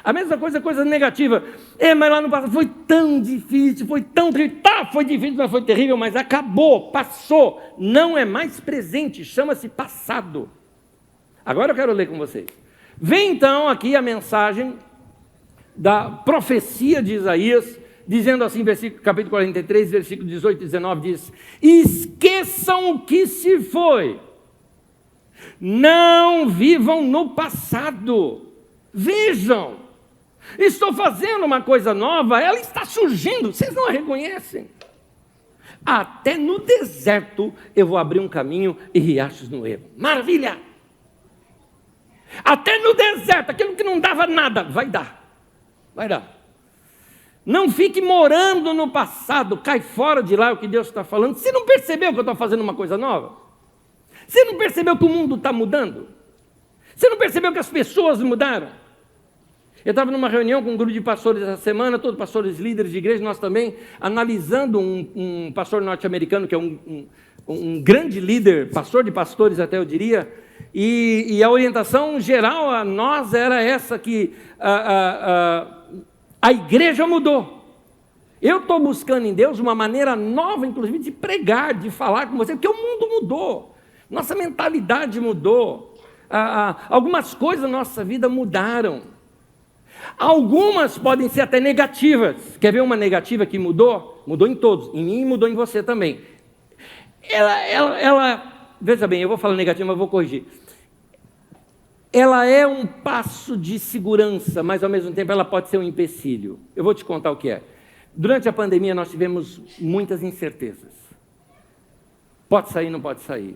A mesma coisa, coisa negativa. Mas lá no passado foi tão difícil, foi tão terrível. Tá, foi difícil, mas foi terrível, mas acabou, passou. Não é mais presente, chama-se passado. Agora eu quero ler com vocês. Vem então aqui a mensagem da profecia de Isaías, dizendo assim, capítulo 43, versículo 18 e 19, diz: esqueçam o que se foi, não vivam no passado, vejam, estou fazendo uma coisa nova, ela está surgindo, vocês não a reconhecem. Até no deserto eu vou abrir um caminho e riachos no ermo. Maravilha! Até no deserto, aquilo que não dava nada, vai dar. Vai dar. Não fique morando no passado, cai fora de lá é o que Deus está falando. Você não percebeu que eu estou fazendo uma coisa nova? Você não percebeu que o mundo está mudando? Você não percebeu que as pessoas mudaram? Eu estava numa reunião com um grupo de pastores essa semana, todos pastores líderes de igreja, nós também, analisando um pastor norte-americano, que é um grande líder, pastor de pastores até eu diria, e a orientação geral a nós era essa, que a igreja mudou. Eu estou buscando em Deus uma maneira nova, inclusive, de pregar, de falar com você, porque o mundo mudou, nossa mentalidade mudou, algumas coisas da nossa vida mudaram. Algumas podem ser até negativas. Quer ver uma negativa que mudou? Mudou em todos, em mim e mudou em você também. Ela, veja bem, eu vou falar negativa, mas vou corrigir. Ela é um passo de segurança, mas ao mesmo tempo ela pode ser um empecilho. Eu vou te contar o que é. Durante a pandemia nós tivemos muitas incertezas. Pode sair, não pode sair.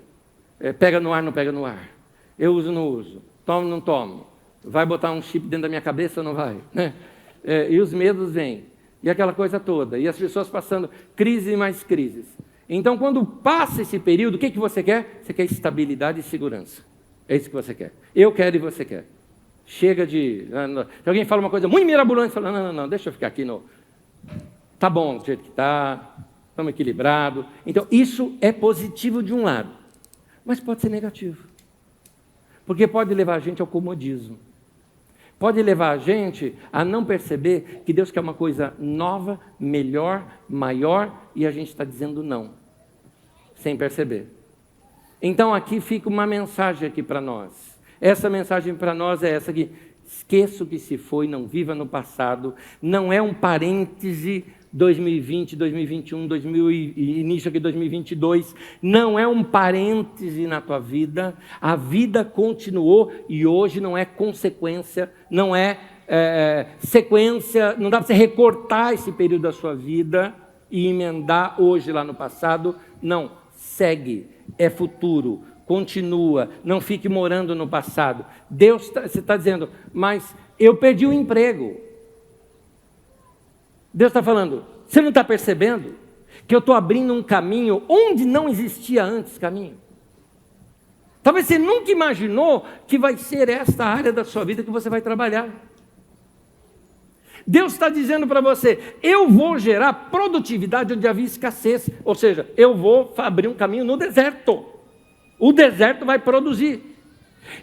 Pega no ar, não pega no ar. Eu uso, não uso. Tomo, não tomo. Vai botar um chip dentro da minha cabeça ou não vai? Né? E os medos vêm. E aquela coisa toda. E as pessoas passando crise e mais crises. Então, quando passa esse período, o que você quer? Você quer estabilidade e segurança. É isso que você quer. Eu quero e você quer. Chega de... Se alguém fala uma coisa muito mirabolante, fala, não, deixa eu ficar aqui no... Tá bom, do jeito que está, estamos equilibrados. Então, isso é positivo de um lado. Mas pode ser negativo. Porque pode levar a gente ao comodismo. Pode levar a gente a não perceber que Deus quer uma coisa nova, melhor, maior, e a gente está dizendo não, sem perceber. Então aqui fica uma mensagem aqui para nós. Essa mensagem para nós é essa aqui: esqueça o que se foi, não viva no passado. Não é um parêntese 2020, 2021, início aqui 2022, não é um parêntese na tua vida, a vida continuou e hoje não é consequência, não é sequência, não dá para você recortar esse período da sua vida e emendar hoje lá no passado, não, segue, é futuro, continua, não fique morando no passado. Deus, você está dizendo, mas eu perdi o emprego. Deus está falando, você não está percebendo que eu estou abrindo um caminho onde não existia antes caminho? Talvez você nunca imaginou que vai ser esta área da sua vida que você vai trabalhar. Deus está dizendo para você, eu vou gerar produtividade onde havia escassez, ou seja, eu vou abrir um caminho no deserto. O deserto vai produzir.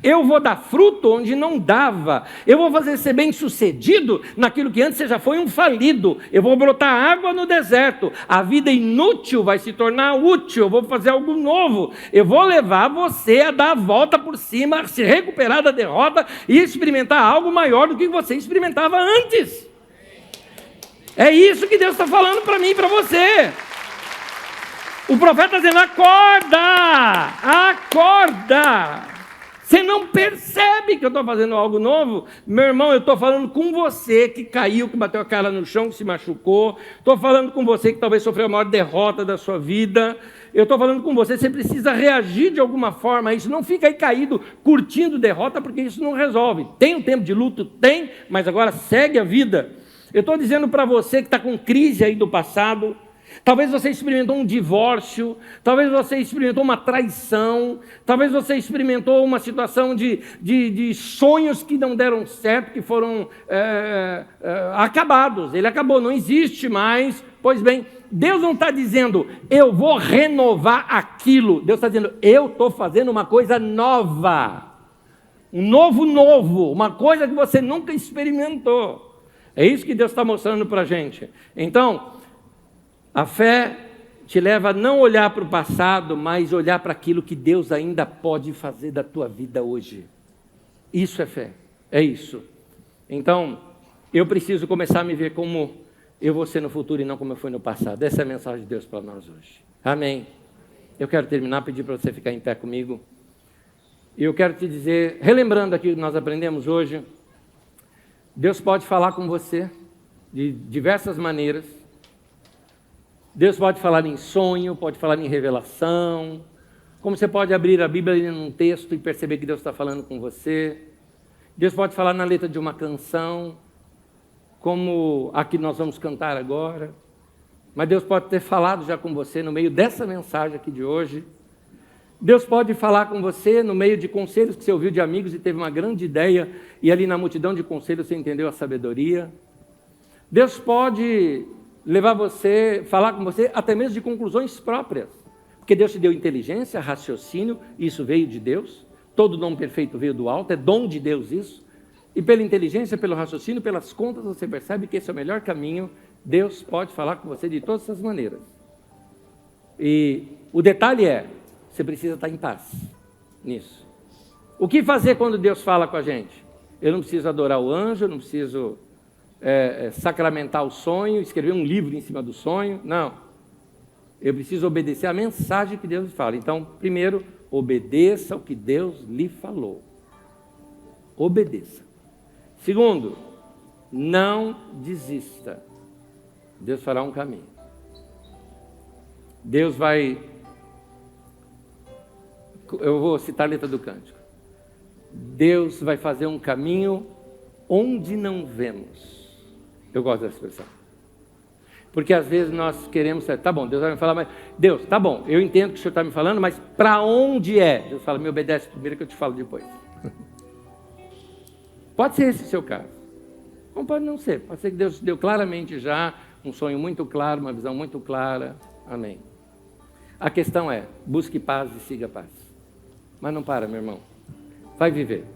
Eu vou dar fruto onde não dava. Eu vou fazer ser bem sucedido naquilo que antes você já foi um falido. Eu vou brotar água no deserto. A vida inútil vai se tornar útil. Eu vou fazer algo novo. Eu vou levar você a dar a volta por cima, a se recuperar da derrota e experimentar algo maior do que você experimentava antes. É isso que Deus está falando para mim e para você. O profeta está dizendo, acorda, acorda. Você não percebe que eu estou fazendo algo novo? Meu irmão, eu estou falando com você que caiu, que bateu a cara no chão, que se machucou. Estou falando com você que talvez sofreu a maior derrota da sua vida. Eu estou falando com você, você precisa reagir de alguma forma a isso. Não fica aí caído, curtindo derrota, porque isso não resolve. Tem um tempo de luto? Tem, mas agora segue a vida. Eu estou dizendo para você que está com crise aí do passado. Talvez você experimentou um divórcio, talvez você experimentou uma traição, talvez você experimentou uma situação de sonhos que não deram certo, que foram acabados. Ele acabou, não existe mais. Pois bem, Deus não está dizendo, eu vou renovar aquilo. Deus está dizendo, eu estou fazendo uma coisa nova. Um novo, uma coisa que você nunca experimentou. É isso que Deus está mostrando para a gente. Então, a fé te leva a não olhar para o passado, mas olhar para aquilo que Deus ainda pode fazer da tua vida hoje. Isso é fé, é isso. Então, eu preciso começar a me ver como eu vou ser no futuro e não como eu fui no passado. Essa é a mensagem de Deus para nós hoje. Amém. Eu quero terminar, pedir para você ficar em pé comigo. E eu quero te dizer, relembrando aqui o que nós aprendemos hoje, Deus pode falar com você de diversas maneiras. Deus pode falar em sonho, pode falar em revelação, como você pode abrir a Bíblia num texto e perceber que Deus está falando com você. Deus pode falar na letra de uma canção, como a que nós vamos cantar agora. Mas Deus pode ter falado já com você no meio dessa mensagem aqui de hoje. Deus pode falar com você no meio de conselhos que você ouviu de amigos e teve uma grande ideia, e ali na multidão de conselhos você entendeu a sabedoria. Deus pode levar você, falar com você até mesmo de conclusões próprias, porque Deus te deu inteligência, raciocínio, e isso veio de Deus. Todo dom perfeito veio do alto, é dom de Deus isso. E pela inteligência, pelo raciocínio, pelas contas, você percebe que esse é o melhor caminho. Deus pode falar com você de todas essas maneiras. E o detalhe é, você precisa estar em paz nisso. O que fazer quando Deus fala com a gente? Eu não preciso adorar o anjo, eu não preciso sacramentar o sonho, escrever um livro em cima do sonho, não. Eu preciso obedecer a mensagem que Deus fala. Então, primeiro, obedeça o que Deus lhe falou. Obedeça. Segundo, não desista. Deus fará um caminho. Deus vai... Eu vou citar a letra do cântico. Deus vai fazer um caminho onde não vemos. Eu gosto dessa expressão. Porque às vezes nós queremos... Tá bom, Deus vai me falar, mas... Deus, tá bom, eu entendo que o Senhor está me falando, mas para onde é? Deus fala, me obedece primeiro que eu te falo depois. Pode ser esse o seu caso. Como pode não ser. Pode ser que Deus deu claramente já um sonho muito claro, uma visão muito clara. Amém. A questão é, busque paz e siga paz. Mas não para, meu irmão. Vai viver.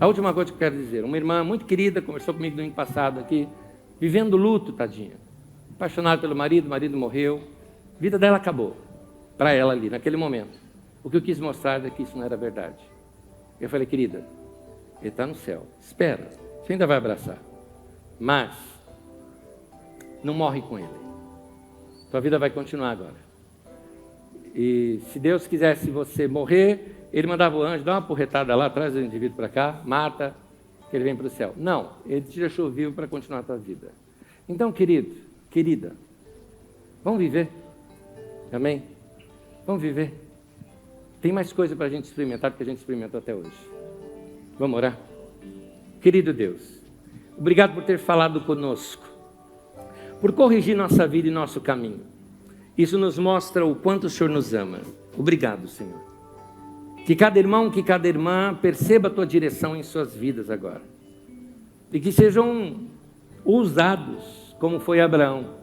A última coisa que eu quero dizer. Uma irmã muito querida conversou comigo no domingo passado aqui, vivendo luto, tadinha. Apaixonada pelo marido, o marido morreu. A vida dela acabou. Para ela ali, naquele momento. O que eu quis mostrar é que isso não era verdade. Eu falei, querida, ele está no céu. Espera, você ainda vai abraçar. Mas, não morre com ele. Tua vida vai continuar agora. E se Deus quisesse você morrer, ele mandava o anjo, dá uma porretada lá, traz o indivíduo para cá, mata, que ele vem para o céu. Não, ele te deixou vivo para continuar a tua vida. Então, querido, querida, vamos viver. Amém? Vamos viver. Tem mais coisa para a gente experimentar do que a gente experimentou até hoje. Vamos orar? Querido Deus, obrigado por ter falado conosco, por corrigir nossa vida e nosso caminho. Isso nos mostra o quanto o Senhor nos ama. Obrigado, Senhor. Que cada irmão, que cada irmã perceba a tua direção em suas vidas agora. E que sejam ousados, como foi Abraão,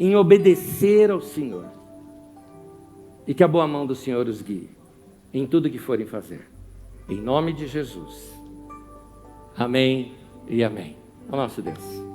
em obedecer ao Senhor. E que a boa mão do Senhor os guie em tudo que forem fazer. Em nome de Jesus. Amém e amém. Ao nosso Deus.